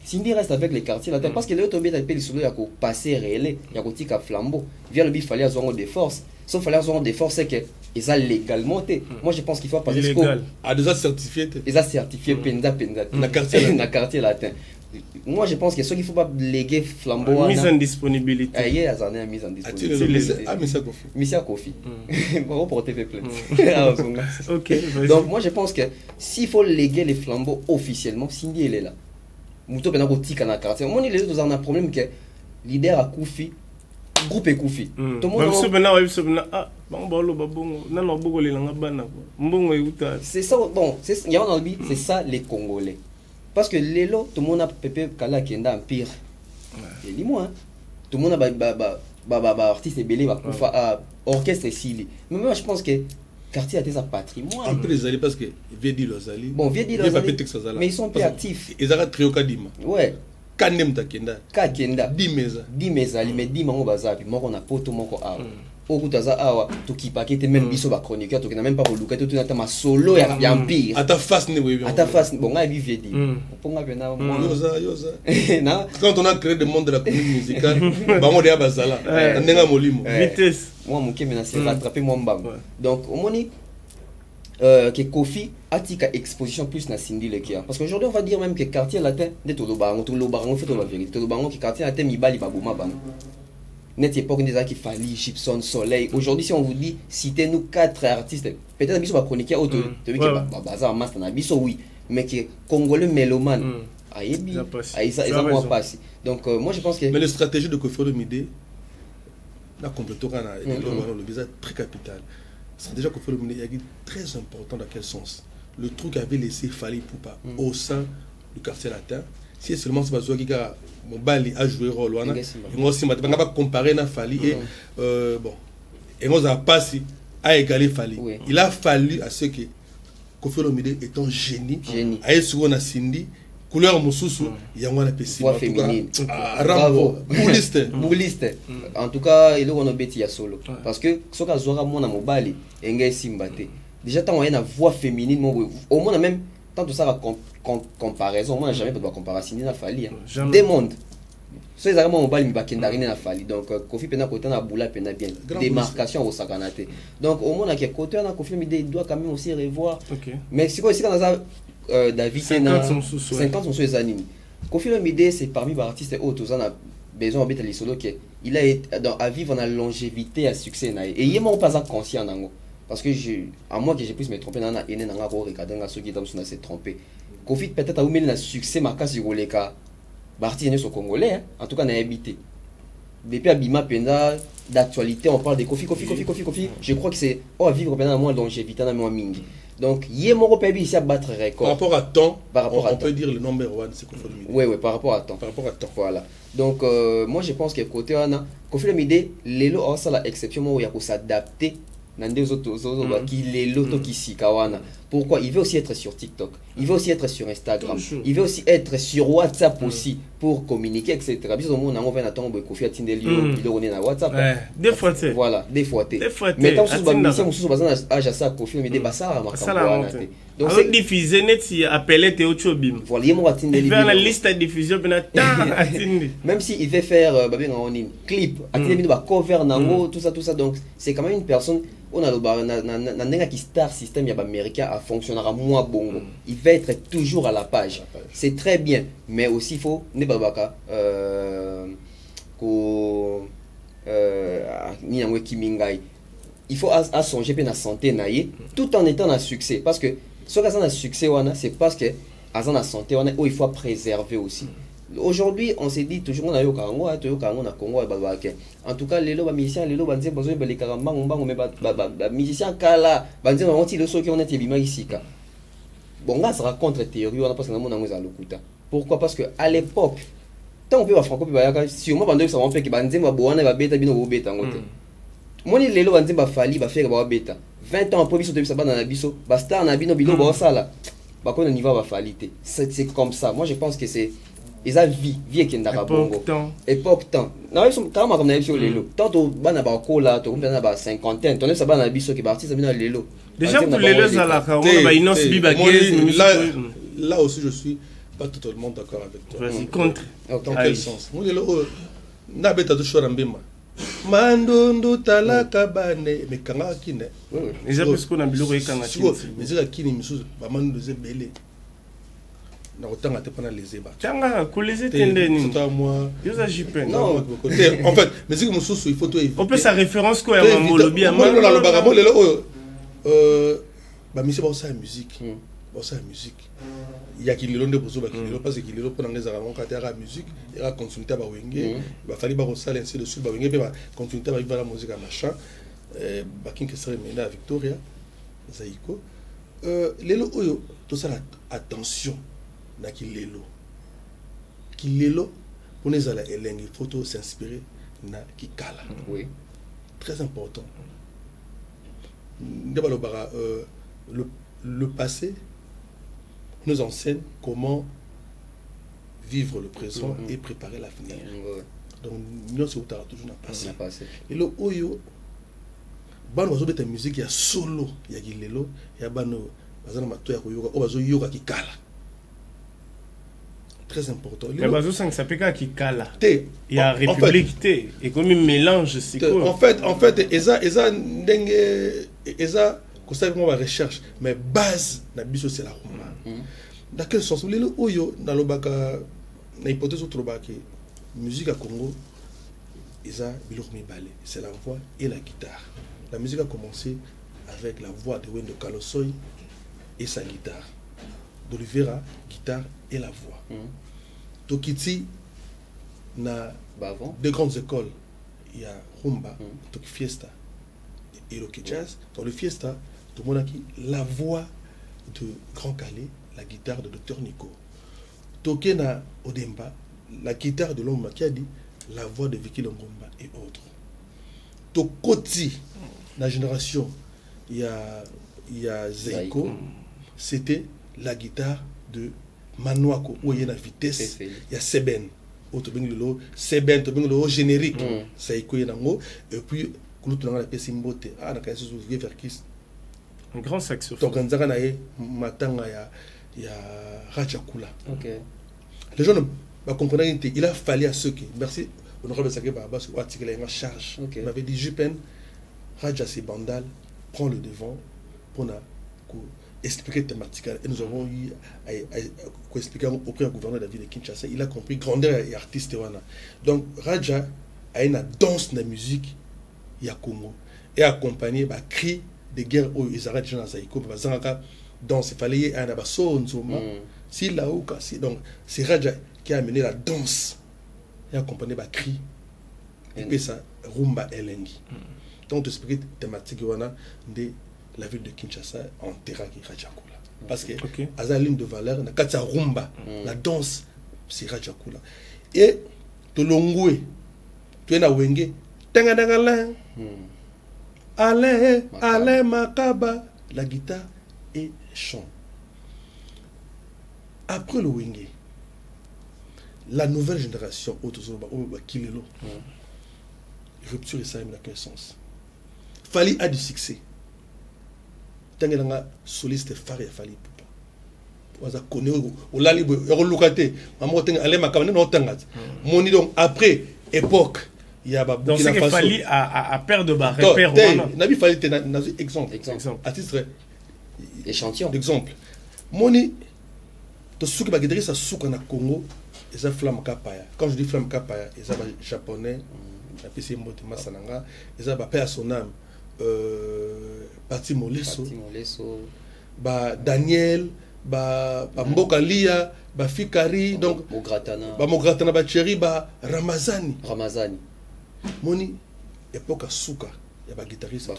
Cindy reste avec les quartiers latins parce que les autres tombés les sous, il y a qu'au passer réel, il y a qu'au tic à flambeau. Via le bif fallait avoir des forces. Sauf fallait avoir des forces c'est que ils ont légalement. Moi je pense qu'il faut passer ce à déjà certifié. Ils ont certifié Penza dans quartier latin. Moi je pense que ce qu'il faut pas léguer flambeau. Mise en disponibilité. Il y a une mise en disponibilité. Ah, Misia Kofi. Misia Kofi. Pour porter plainte. Ok. Donc moi je pense que s'il faut léguer les flambeaux officiellement, Cindy elle est là. Mouto pena ko tika na quartier. Moi les autres ont un problème que leader a Koufi, groupe est Koufi. Tout le monde ah bon non bogo le langa bana mbongo yuta. C'est ça bon, c'est y a on dit c'est ça les Congolais. Parce que lelo tout le monde a pépé kala kenda empire. Et dis-moi tout le monde a artiste belé va kufa orchestre sili. Mais moi je pense que quartier a sa patrimoine. En plus, les parce que Viedi Lozali. Bon, Viedi Lozali. Mais ils sont plus actifs. Ils ont trio Kadima. Ouais. Kanem Takenda. Kakenda. 10 mesa. 10 mesa, mais 10 mango bazapi. Moi, on a poto, moko awa. Au bout d'aza awa, tout qui paquet, même biso ba chroniqueur, tu n'as même pas voulu que tu n'as pas solo et empire. À ta face, à ta face, bon, on a vu Viedi. Pour nga bena. Yosa. Quand on a créé le monde de la comédie musicale, on est à Bazala. On est à Molimo. Vitesse. Moi, mon qui m'a rattrapé mon bam. Donc, au moni que Kofi a tika exposition plus na Cindy Le Cœur. Parce qu'aujourd'hui, on va dire même que quartier latin, de tout le baron, fait la vérité. Tout le baron qui quartier latin, Mibali, Babouma, Bam. Net époque, des qui Fali, Gibson, Soleil. Aujourd'hui, si on vous dit, citez-nous 4 artistes, peut-être Bisso va chroniquer autre, Bazar, Master, Bisso, oui, mais qui est congolais mélomane. Aïebi, Aïsa, ils ont passé. Donc, moi, je pense que. Mais la stratégie de Kofi Olomide, là, complètement, le bizarre très capital. C'est déjà Kofi Olomide est très important dans quel sens? Le truc avait laissé Fali Poupa au sein du quartier latin. Si seulement c'est parce que mon Bali a joué rôle, on va comparer na Fali et bon, et on a passé à égaler Fali. Il a fallu à ce que Kofi Olomide est un génie. À ce qu'on a Cindy. Couleur Moussoussou, il y a un peu voix féminine. Bravo. Bouliste. En tout cas, il y a un bêtis à solo. Parce que ce que Zora Mona Mobali, Engay Simbate. Déjà, tant qu'il y a une voix féminine, au moins même, tant que ça va comparaison, moi, jamais pas de comparaison, il y a Fali. Des mondes. Ce qui est vraiment Mobali, il y a un Fali. Donc, Kofi Pena Côté, na Boula Pena bien. Démarcation au Sakanate. Donc, au moins, il côté, on a Kofi, il doit quand même aussi revoir. Mais si on a David 50 sont sur les animes. Kofi Olomide c'est parmi les artistes autres on a besoin de les solo il a à vivre dans la longévité à succès et il est pas conscient nango parce que à moi que j'ai pu me tromper dans la ene nanga ko regarder ceux qui dans s'est trompé. Kofi peut-être a eu le succès marqué sur le cas artistes sont congolais en tout cas n'a habité depuis Abima Penda d'actualité on parle de Kofi. Je crois que c'est à vivre pendant moins longévité dans moins mingi. Donc, il y a mon pays ici à battre record. Par rapport à temps, on peut dire le number one, c'est Kofi Olomide. Oui, par rapport à temps. Voilà. Donc, moi je pense que côté Anna, Kofi Olomide, les lots, ça la exception où il y a pour s'adapter. Pourquoi? Il veut aussi être sur TikTok, il veut aussi être sur Instagram, il veut aussi être sur WhatsApp aussi pour communiquer, etc. Des fois, voilà, des fois. Mais quand donc c'est diffusé net si appelé Théo Chobim. Voilà, il fait la liste de diffusion même si il veut faire clip, cover tout ça donc c'est quand même une personne on a le qui star system américain a fonctionnera moins bon. Il va être toujours à la page. C'est très bien, mais aussi il faut ne babaka il faut à songer bien la santé naïe tout en étant un succès parce que ce qu'on a un succès c'est parce que à la santé il faut préserver aussi. Aujourd'hui, on s'est dit toujours on a eu Congo, Congo en tout cas les musiciens les bandiens besoin de les caramba mais musiciens kala bandiens on dit le ceux qui ont été bima ici ka bon là ça contre théorie on a parce que on a à l'okuta. Pourquoi? Parce que à l'époque tant on peut franco peut sûrement bandiens ça on fait que bandiens va boana va beta bino beta ngote moni lelo banzi ba fali ba faire ba beta 20 ans après biso de bisa bana na biso ba star na bino bilo ba sala ba ko na niveau ba fali te c'est comme ça. Moi je pense que c'est eza vie qui ndaka bongo époque temps na biso kama comme na biso lelo tant to bana ba ko la to bana ba cinquantaine to ça bana biso qui parti ça bina lelo déjà pour lelo za la ka on ba inonce bi ba là aussi je suis pas totalement d'accord avec toi. Vas-y contre dans quel sens moi lelo na beta to shora mbima mandondo talaka bane mais kanga kine déjà parce qu'on a biloko ekanga kine mais zaka kine misu ba mandondo zebele na kotanga te pana les eba tanga koleze tendeni c'est moi yoza jipen non en fait mais c'est que mususu il faut to on peut sa référence quoi ya molobi moi na lo baga moi lelo ba misi ba sa musique ba sa musique il y a qui le londe pour bakilelo parce que le pona ngeza ka ngata ya musique ya continuité ba wenge ba fali ba sala ainsi de suite ba wenge ba continuité ba vivre la musique à machin ba kinke sere mena Victoria Zaiko lelo oyo to ça attention na kilelo pour les ala elengi photo s'inspirer na kikala oui très important le passé nous enseigne comment vivre le présent et préparer l'avenir. Donc nous c'est toujours dans le passé et le oyo bano bazo beta musique ya solo ya kilelo ya bano bazana matoya koyoka o bazo yoka kikala très important. Mais bazo sang ça peut qui kala. Il y a république té et comme un mélange c'est quoi. En fait eza ndenge eza ko ça on va recherche mais base na biso c'est la rumba. Dans quel sens le oyo na lobaka na hypothèse autre baka musique à Congo eza biloko mibale c'est la voix et la guitare. La musique a commencé avec la voix de Wendo Kalosoy et sa guitare. d'Olivera, guitare et la voix. Tokiti na deux grandes écoles. Il y a Rumba, Toki Fiesta et Rocky Jazz. Dans le Fiesta, tout le monde a qui la voix de Grand Calais, la guitare de Dr Nico. Toki na Odemba, la guitare de l'homme qui a dit la voix de Vicky Longomba et autres. Tokoti, la génération, il y a Zeiko, c'était la guitare de Manuako, où il y a la vitesse, il y a Seben, Seben, le générique, Zeiko, et puis, un grand saxophone. Donc, il y a Rajakula. Les gens ne comprennent pas, il a fallu à ceux qui, merci, honorable Saké Barba, sur l'article, il y a une charge. Il m'avait dit, Jupen, Raja Sebandal, prend le devant pour expliquer thématique. Et nous avons eu à expliquer auprès du gouverneur de la ville de Kinshasa. Il a compris grandeur et artiste. Donc, Raja a une danse de la musique, il y a Congo. Et accompagné par cri de guerre où ils arrêtent les gens dans Zaïko. Donc, il fallait y avoir un son. Si là où, donc, c'est Raja qui a amené la danse et accompagné par cri. Et puis ça, Rumba Elengi. Donc, tu expliques thématique de la ville de Kinshasa en terrain qui est Rajakula. Parce que, à la ligne de valeur, on a Rumba, la danse, c'est Rajakula. Et, tu l'ongoué, tu es na wenge, tengadangala, allez, allez, makaba, la guitare et chant. Après le wenge, la nouvelle génération, Kilelo, rupture et ça n'a qu'un sens. Fali a du succès. Tangelanga soliste Faria Fali Poupa. Waza connaît au lalibo relocate. Maman tenga allez ma kamane non tangat. Moni donc après époque il y a ba donc c'est que Fali a perdre de barre repère voilà. Nabi Fali te na exemple. À titre échantillon d'exemple. Moni to suki ba guitariste à suka na Congo et ça flamme kapaya. Quand je dis flamme kapaya, et ça japonais la PC Motema Sananga, et ça va perdre son âme. Pati Moleso, ba Daniel, ba Mboka Lia, ba Fikari, donc Mogratana, ba Chéri, ba Ramazani. Moni, époque à Souka, il y a ba guitariste,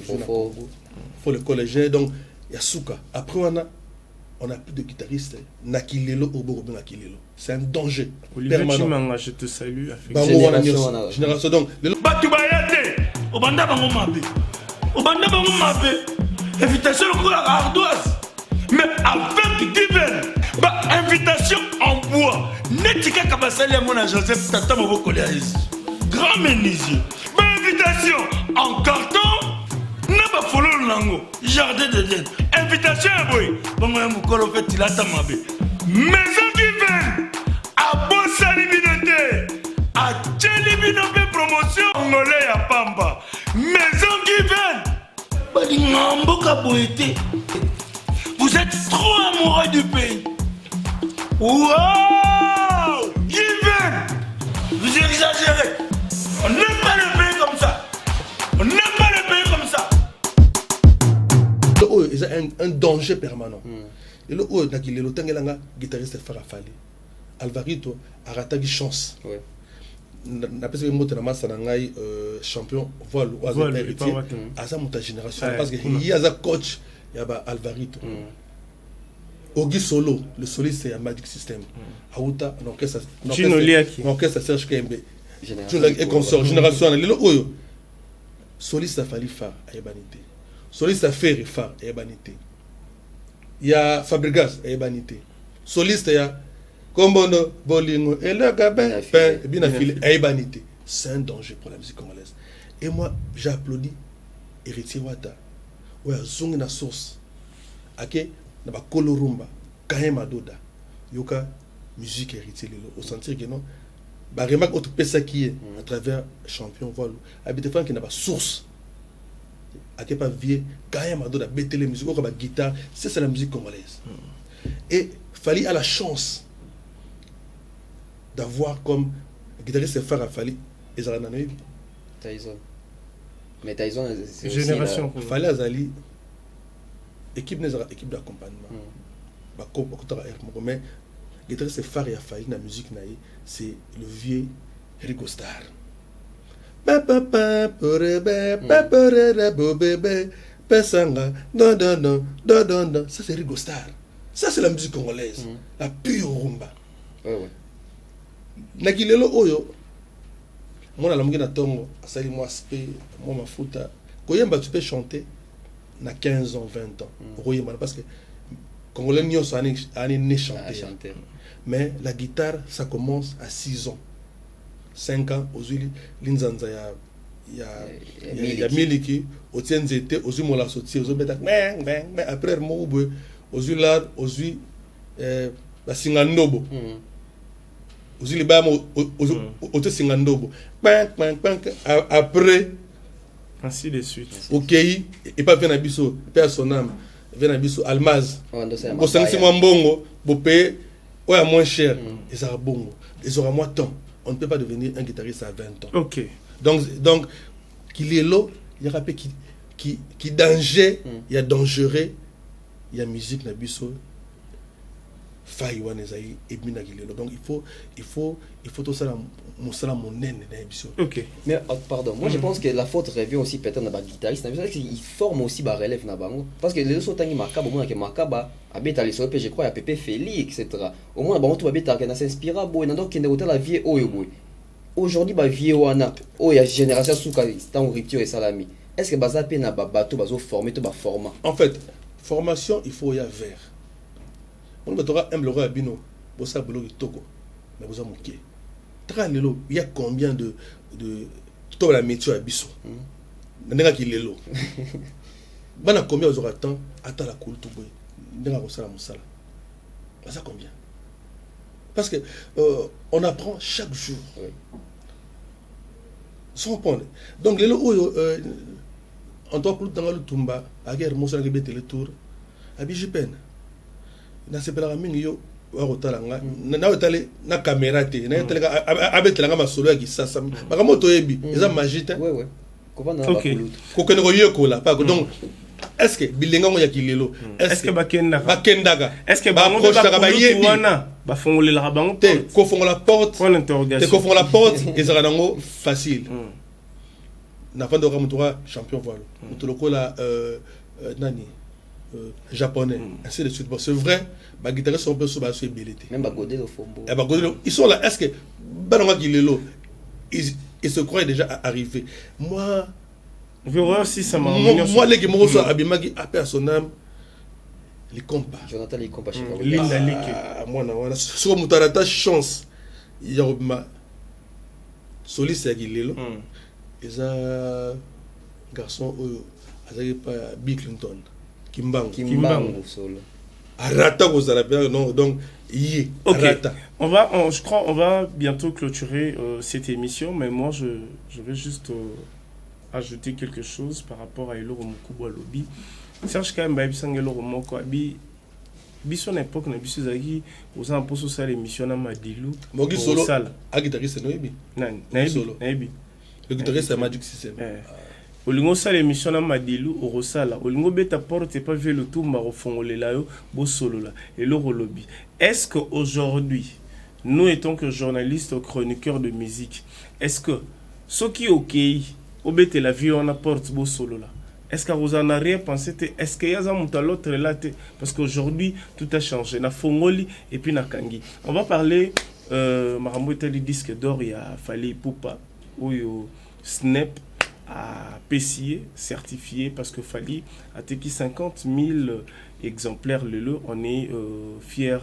faut le collégien, donc il y a Souka. Après on a plus de guitaristes. Nakilelo, Oborobin Nakilelo. C'est un danger. Olivier Chimanga, je te salue. Génération donc. obanda bango mabe invitation lokola ardoise mais avec divine invitation en bois neti kaka basali yango na Joseph tata moboko ya Yesu grand menuisier invitation en carton na bafololo nango jardin de Dieu invitation ya boy bongo ya mokolo fe tilata mabe maison divine abosali bino te acheli bino mpe promotion ngole ya pamba maison divine balinga mboka boye te. Vous êtes trop amoureux du pays. Wow! Given! Vous exagérez. On n'aime pas le pays comme ça. On n'aime pas le pays comme ça. Il y a un danger permanent. Et le haut, il y a le guitariste Farafali. Alvarito a raté une chance. Na pesa moto na masa na ngai champion voile oaza héritier asa muta génération parce que il y a coach ya ba Alvarito Ogi Solo le soliste ya Magic System auta l'orchestre Serge Kembe et consort génération le oyo soliste Falifa ayebanité soliste Ferry Fa ayebanité ya Fabregas ayebanité soliste ya Kombono, Bolingo, et le gabin, Binafile, Aïbanité. C'est un danger pour la musique congolaise. Et moi, j'applaudis Héritier Wata. Ouais, Zong na source. Ake, naba Kolorumba, Kahema Doda. Yoka, musique héritier lelo. Au sentir que non, bah, remarque autre pesa qui est à travers champion voile. Habite fan qui n'a pas source. Ake pas vieux, Kahema Doda, bête les musiques, ou guitare. C'est la musique congolaise. Et Fali a la chance d'avoir comme guitariste Farafali et Zarananoï. Tyson. Mais Tyson, c'est génération. Fali Azali, équipe d'accompagnement. Mais guitariste Farafali, la musique, c'est le vieux Rigo Star. Ça, c'est Rigo Star. Ça, c'est la musique congolaise. La pure rumba. Ouais. Nakilelo oyo mona lamuki na tongo asali moi spé moi mafuta koyemba tu peux chanter na 15 ans 20 ans koyemba parce que congolais nyoso ani né chanter mais la guitare ça commence à 6 ans 5 ans ozuli linzanza ya miliki otienzete ozui mola soti ozobeta mais après moubwe ozui là ozui la singandobo aussi les bâmes au Singandobo. Après, ainsi de suite. Ok, et pas Venabiso, père son âme, Venabiso, Almaz. Au 5 mois bongo, vous payez ouais, moins cher. Et ça va bongo. Ils auront moins de temps. On ne peut pas devenir un guitariste à 20 ans. Ok. Donc qu'il est là, il y a rappelé qui danger, il y a dangereux, il y a musique, Nabiso. Donc il faut tout ça ok mais pardon moi je pense que la faute revient aussi peut-être dans les guitaristes il forme aussi ba relève na bango parce que les autres tangi makaba moi que makaba abeta les sope je crois à Pépé Félix etc au moins bango tout abeta que na s'inspira boy na donc kende hôtel la vie oyo boy aujourd'hui ba vie wana oya génération souka tant rupture et salami est-ce que baza pe na ba bato bazo former to ba format en fait formation il faut y avoir on va un blog à Bino, bossa blog Toko, mais vous avez il y a combien de tout la métier à Bissou? N'a qui est l'eau. Bana combien vous aurez temps à la cool tout boy. N'a pas ça la moussala. Ça combien? Parce que on apprend chaque jour. Sans prendre. Donc les lots en tant que dans le tumba, à guerre moussala qui bête le tour, à Bijipen. Na sepela mingi yo wa kotalanga na otale na caméra te na otale abetelanga masolo ya kisasa baka moto yebi eza magie te ouais comment na bakulutu kokene ko yekola pa donc est-ce que bilenga ngo ya kilelo est-ce que bakendaka est-ce que bango ba yebi wana ba fongolela bango te ko fongola porte pour l'interrogation te ko fongola porte ezaka nango facile na fando ka mutura champion voile mutolokola nani japonais, ainsi de suite. Bon, c'est vrai, les guitaristes sont un peu sous la abilité. Même Bagodé le Fombo. Ils sont là. Est-ce que ils se croient déjà arrivés? Moi, Verra aussi ça m'a. Moi les qui m'ont reçu Abimagi appelle à son âme les compas. Jonathan les compas. Linda Leke. Moi na sur mutarata chance. Il y a Obima Solis Agilelo. Eza garçon azali pas Bill Clinton. Kimbangu solo. Arata aux Arabes non donc y Arata. Je crois on va bientôt clôturer cette émission, mais moi je vais juste ajouter quelque chose par rapport à Eloro Mukubwa Lobby. Serge quand même Baibisang Eloro Moko Abi Bison époque na biso zaki aux impôts social émission na Madilu. Mogi solo a guitariste Noébi. Naebi. Le guitariste c'est Magic System. Olingo sala émission na Madilu orosala. Olingo beta porte pas vu le tout marofongolela yo bo solo là et le lobby. Est-ce que aujourd'hui nous étant que journalistes chroniqueurs de musique, est-ce que ce qui OK obete la vie on apporte bo solo là? Est-ce que vous en avez rien pensé? Est-ce qu'il y a un l'autre là? Parce qu'aujourd'hui tout a changé. Na Fongoli et puis na Kangi. On va parler Marambo était le disque d'or, il y a Fally Ipupa ou Snap à PCA certifié parce que Fally a été 50 000 exemplaires on est fiers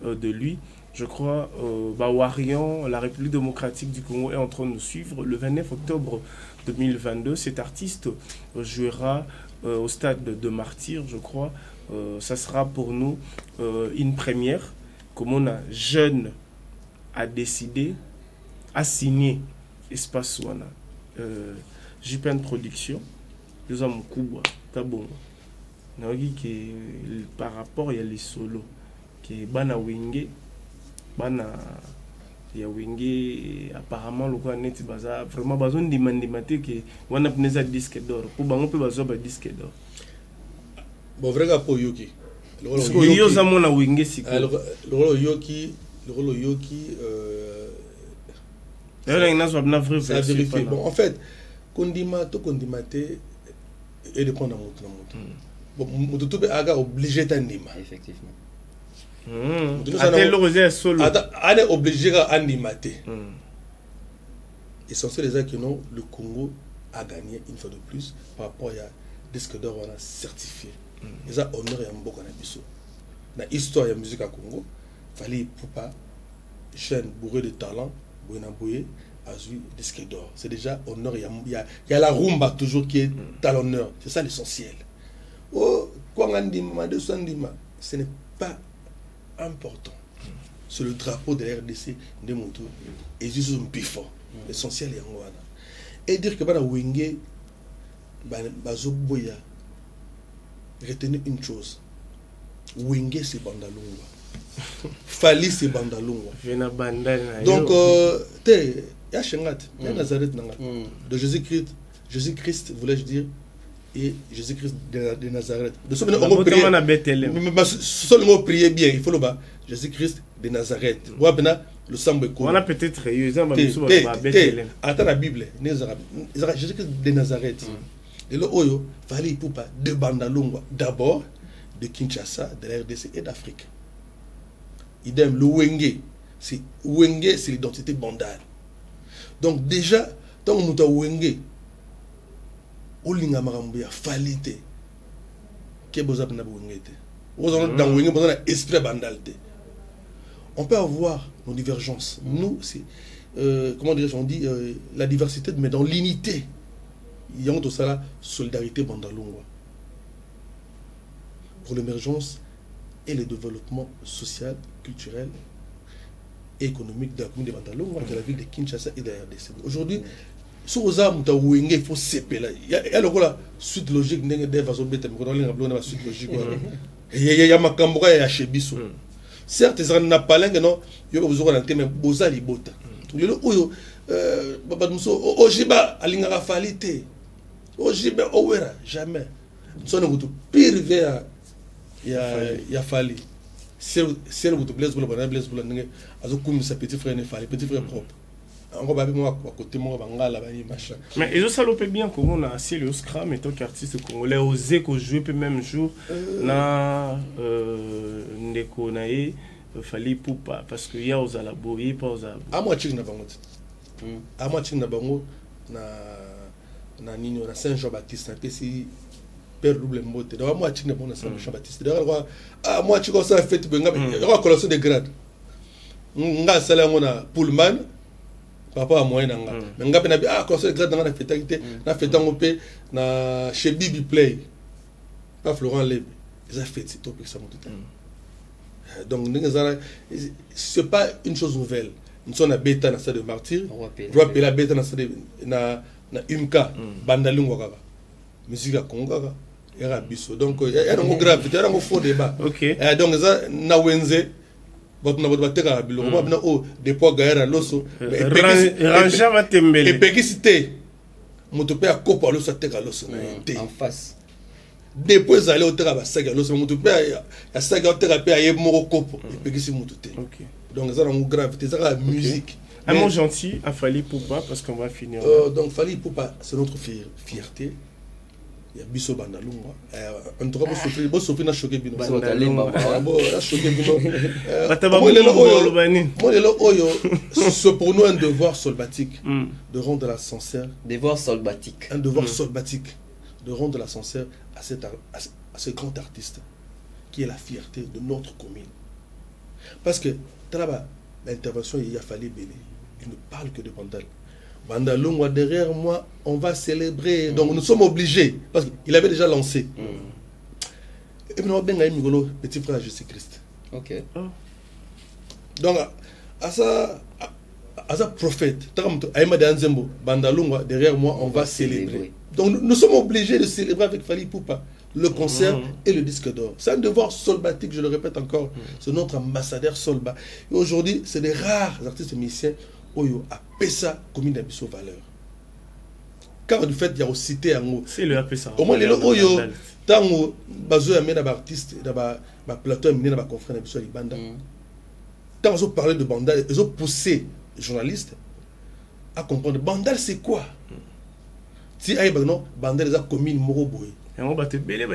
de lui. Je crois Warian, la République démocratique du Congo est en train de nous suivre. Le 29 octobre 2022, cet artiste jouera au stade de Martyr, je crois. Ça sera pour nous une première. Comme on a jeune a décidé, a signé Espace Wana. JPN Production, nous avons Kubwa, Tabon. Par rapport, il y a les solos. Qui est Bana Wenge, Bana. Il y a Wenge, apparemment, le quoi net, vraiment besoin de demander que on a besoin de disque d'or. Pour on peut besoin de disque d'or. Bon, vrai que pour Yoki. Le rôle Yoki. Bon, en fait, Kondimate et le prendre bon, Moutoutou est obligé d'animer. Effectivement. On est obligé d'animer. Essentiel les que non, le Congo a gagné une fois de plus par rapport à disque d'or on a certifié. Les a honneur et un beau cannabis. Dans l'histoire de la musique à Congo, Fally Ipupa, chaîne bourrée de talent, Bouinaboué, a eu disque d'or. C'est déjà honneur. Il y a la rumba toujours qui est talonneur. C'est ça l'essentiel. Oh, Kwangandima, ce n'est pas important. C'est le drapeau de la RDC de Moutou. Et juste un bifort. L'essentiel est en Wana. Et dire que Bana Wenge, Bazo Boya, retenez une chose. Wenge c'est Bandalungwa. Fally c'est Bandalungwa. Donc, il y a Shengat, il y a Nazareth de Jésus-Christ, voulais-je dire, et Jésus-Christ de Nazareth. De ce moment, on peut prier bien, il faut le bas. Jésus-Christ de Nazareth. Le sang on a peut-être attends la Bible, Jésus-Christ de Nazareth. Et le Oyo, Fally Ipupa de Bandalungwa, d'abord de Kinshasa, de la RDC et d'Afrique. Idem, le Wenge, c'est l'identité bandale. Donc déjà, tant que nous avons Wenge, Olinga Marambuya, Fally te, qu'est-ce que vous avez dans Wenge, vous avez esprit bandal. On peut avoir nos divergences. Nous, c'est, comment dirais-je, on dit la diversité, mais dans l'unité. Il y a tout ça là, solidarité bandalungwa. Pour l'émergence et le développement social, culturel et économique de la commune de Bandalungwa, de la ville de Kinshasa et de la RDC. Aujourd'hui, sur les armes, il faut séparer là. Il y a le rôle suite logique, il y a une suite logique. Il y a Makamboura et Achebiso. Certes, ils n'ont pas l'air, non, il y a besoin d'un thème, mais Boza Libota. Il y a le Ojiba, Alingara Falite. Ojiba, Owera, jamais. Son pire vers. Il y a Fally. Si elle vous blesse, vous le blesse, vous l'avez comme sa petit frère n'est Fally, petit frère propre. On va moi à côté moi bangala machin. Mais ils ont salopé bien comment on a assis le Scrum et tant qu'artiste congolais osé qu'on joue puis même jour na ndeko nae Fally Ipupa parce que ya aux alaboyi pas aux à moi ching na bango. À moi ching na bango na na nini na Saint Jean-Baptiste na pesi père double mbote donc moi tu ne bon na Saint Jean-Baptiste donc moi tu comme ça fait benga ya collation de grade nga sala ngona Pullman papa à moyen nga mais nga pena collation de grade na fête na fête ngopé na chez Bibi Play pas Florent Leb ils a fait c'est top ça mon tout donc c'est pas une chose nouvelle. Nous sommes à Beta dans stade de martyr. Roi Pela Beta dans stade na Umka Bandalungu kaka. Musique à Congo kaka. Era biso. Donc il y a un grave, il y a un faux débat. OK. Donc ça na wenze votre na votre teka bilo. Moi na o des poids gaera loso. Ranja matembele. Et pekisité. Motope a kopa loso teka loso en face. Depuis aller au terrain saga loso motope a saga au terrain pe aye moko kopo. Et pekisi motote. OK. Donc ça dans gravité, ça la musique. Un mot gentil à Fally Poupa parce qu'on va finir. Donc Fally Poupa, c'est notre fierté. Il y a Bisso Bandalunga. On doit pas souffrir na choquer bino. Bandalunga. Bon, na choquer bino. C'est pour nous un devoir solbatique de rendre l'ascenseur. Devoir solbatique. Un devoir solbatique de rendre l'ascenseur à ce grand artiste qui est la fierté de notre commune. Parce que là-bas, l'intervention, il a fallu belé. Il ne parle que de Bandal. Bandalunga, derrière moi, on va célébrer. Donc nous sommes obligés. Parce qu'il avait déjà lancé. Et puis nous avons bien un petit frère Jésus-Christ. Ok. Donc, à ça prophète, Bandalunga, derrière moi, on va célébrer. Donc nous sommes obligés de célébrer avec Fally Poupa. Le concert et le disque d'or. C'est un devoir solbatique, je le répète encore. C'est notre ambassadeur Solba. Et aujourd'hui, c'est des rares artistes musiciens qui ont ça comme une ambition valeur. Car du fait, il y a aussi cité un mot. C'est le APSA. Au moins, les gens tant que bazo amène un artiste, un plateau amené un confrère d'ambition avec Banda. Tant qu'ils ont parlé de Bandal, ils ont poussé les journalistes à comprendre Bandal c'est quoi. Si Bandal est a commis une moroboy. En fait, depuis la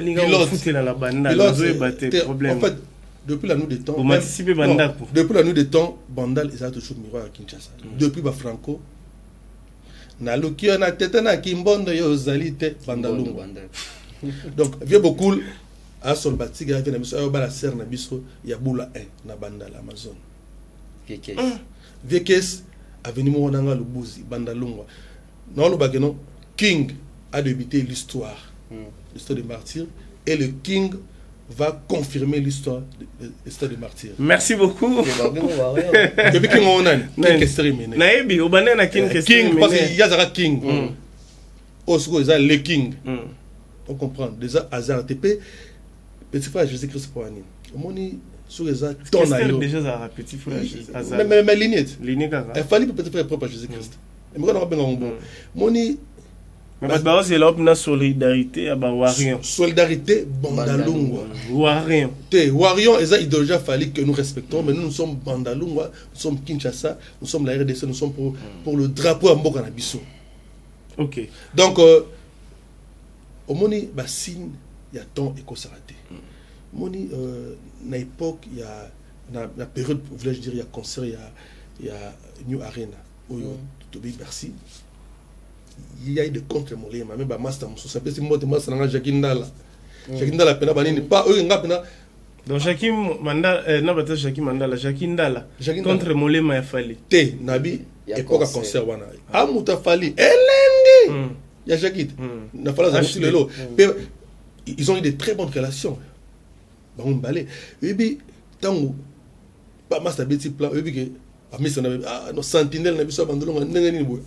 nuit des temps, depuis la nuit des temps, Bandal ils a toujours miroir à Kinshasa. Depuis Franco, na lokio na tete na kimbondo yo zalite Bandalunga. Donc vieux beaucoup à Solbatique avec na biso ba la serre na biso ya bula 1 na Bandal Amazon. Viekes avenue Monanga Lubuzi Bandalunga. Non le bageno King a débuté l'histoire. L'histoire des martyrs, et le King va confirmer l'histoire de l'histoire des martyrs. Merci beaucoup. Depuis King on a King Kesterime. Naebi obanena King Kesterime. King parce qu'il y a Zara King. Osgo ils a le King. On comprend déjà Azar TP petit frère Jésus-Christ pour Anine. Moni sur les a ton ayo. Déjà Zara petit frère Azar. Mais lignette. Lignette. Il fallait petit frère propre Jésus-Christ. Et moi on a bien bon. Moni mais c'est là une solidarité à Warion. Solidarité Bandalunga. Warion. Warion, et ça il déjà fallu que nous respectons, mais nous sommes Bandalunga, nous sommes Kinshasa, nous sommes la RDC, nous sommes pour le drapeau à Mboka na biso. OK. Donc au moni bassine il y a temps et consaraté. Moni na époque il y a na période voulais-je dire il y a concert il y a New Arena où Tobi Bercy. Il y a eu des contre molé mais ba master muso ça peut se monter master na Jakindala. Jakindala pena banini pas eux ngapena. Donc Jackie Mandala na bata Jackie Mandala Jakindala contre molé ma Fally. Te nabi époque concert wana. Amuta Fally elengi. Il y a Jackie. Na fala za mutu lelo. Ils ont eu de très bonnes relations. Ba balé. Et puis tango ba master beti plan et puis que amisa na no sentinelle na biso bandolonga ndenge nini boy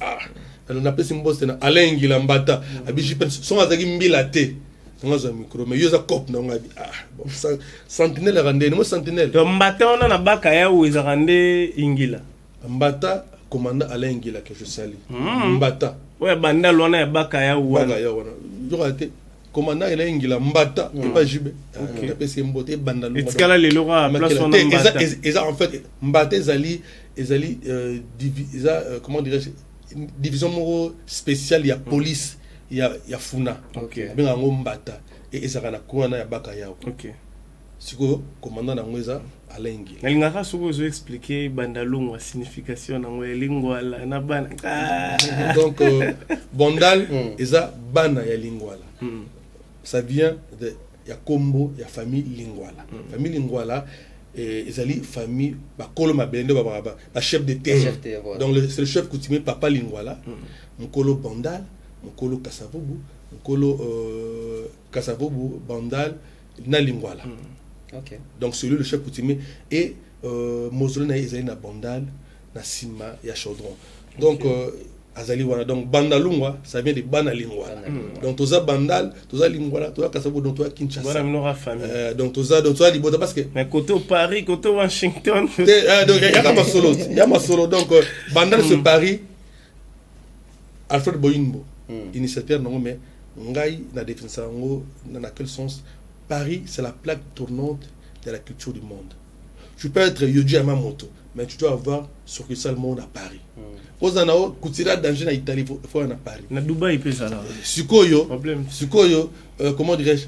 on appelle Simboste na Alain Ngilambata abiji pen son azaki mbila te ngaza micro mais yoza cop na ngabi bon sentinelle rande no sentinelle donc mbata on na baka ya uza rande ingila mbata commandant Alain Ngila que je salue mbata ouais banda lona ya baka ya wana yoka commandant Alain Ngila mbata pas jibe on appelle Simbote banda lona etikala lelo kwa place on mbata et ça en fait mbata ezali comment dirais-je une division spéciale, il y a police, il y a Funa. OK. Ben en Mbata et ça na kuana ya baka yao. OK. siko commandant na ngweza alengi nalingaka soki ozo expliquer banda longwa signification nango ya lingwala na bana donc Bandal eza bana ya lingwala ça vient de ya kombo ya famille lingwala famille lingwala ezali famille bakolo mabende ba chef de terre donc c'est le chef coutumier papa lingwala mkolo Bandal mkolo Kasavobu Bandal na lingwala. Okay. Donc celui le chef coutumier et mausolée na ezali na Bandal na sima ya chaudron. Donc azali wana donc Bandalungwa ça vient de bana lingwala. Donc toza Bandal, toza lingwala, toza Kasavobu, donc toza Kinshasa. Voilà minora famille. Donc toza libota parce que mais côté Paris, côté Washington. Donc il y a ma solo donc Bandal se Paris Alfred Boyinbo initiateur non mais ngai na définition dans quel sens Paris c'est la plaque tournante de la culture du monde. Tu peux être Yoji Yamamoto mais tu dois avoir succursale monde à Paris. Ozanao kutira danger na Italie faut en Paris. Na Dubaï peut ça là. Sukoyo problème. Sukoyo comment dirais-je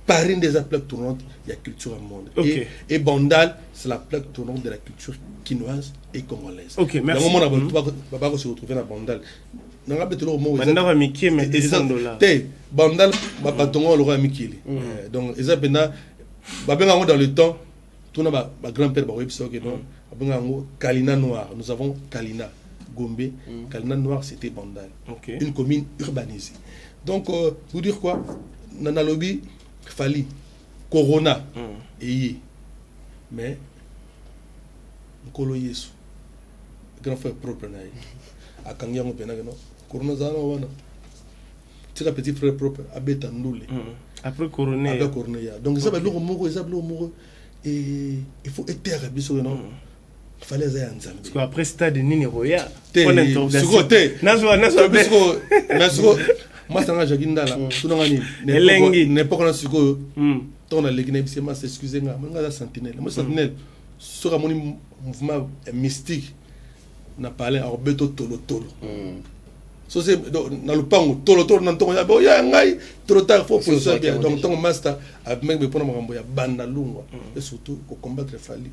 Paris des plaques tournantes il y a culture au monde. Okay. Et Bandal c'est la plaque tournante de la culture quinoise et congolaise. OK, merci. Dans le moment on va se retrouver dans Bandal. Bandal va miquer mais $200. Bandal va tomber le roi Mikili. Donc ils appellent dans le temps tout na grand-père ba web so que donc Kalina Noir. Nous avons Kalina Gombe, Kalina Noir c'était Bandal. Okay. Une commune urbanisée. Donc vous dire quoi Nana lobby Fali Corona et mais Nkolo Yesu grand frère propre naï à Kangiango Penagano Corona zana wana c'est petit frère propre abeta ndule après Corona donc ça va le moko et il faut éterre biso non il fallait ça nzambe parce qu'après stade nini roya on interrogation nazwa biso nazo moi sanga jagindala tunanga ni n'importe na siko ton na legine bisi ma s'excuser nga za sentinelle moi sentinelle sera mon mouvement mystique na parlé à Roberto Tolo. So c'est dans le pango Tolo nan ton ya ngai trop tard faut ça bien donc ton master avec me pour mambo ya banda lungwa et surtout au combattre Fali.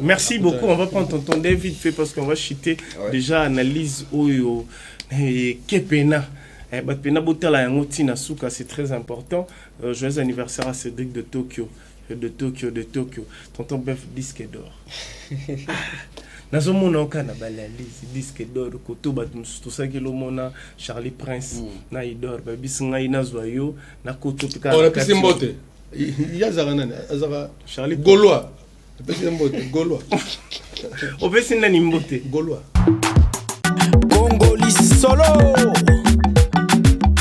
Merci beaucoup, on va prendre ton vite fait parce qu'on va chuter déjà analyse oyo kepena batpena botala yango tina suka c'est très important. Joyeux anniversaire à Cédric de Tokyo. Tonton Bef disque d'or. Nazomona okana balalize disque d'or koto batumsu to sakelo mona Charlie Prince na idor ba bisinga inazwa yo na koto pika. On a pissé mbote. Ya zarana azara Charlie Gaulois. Pissé mbote Gaulois. On veut sinna ni mbote Gaulois. Congoli solo.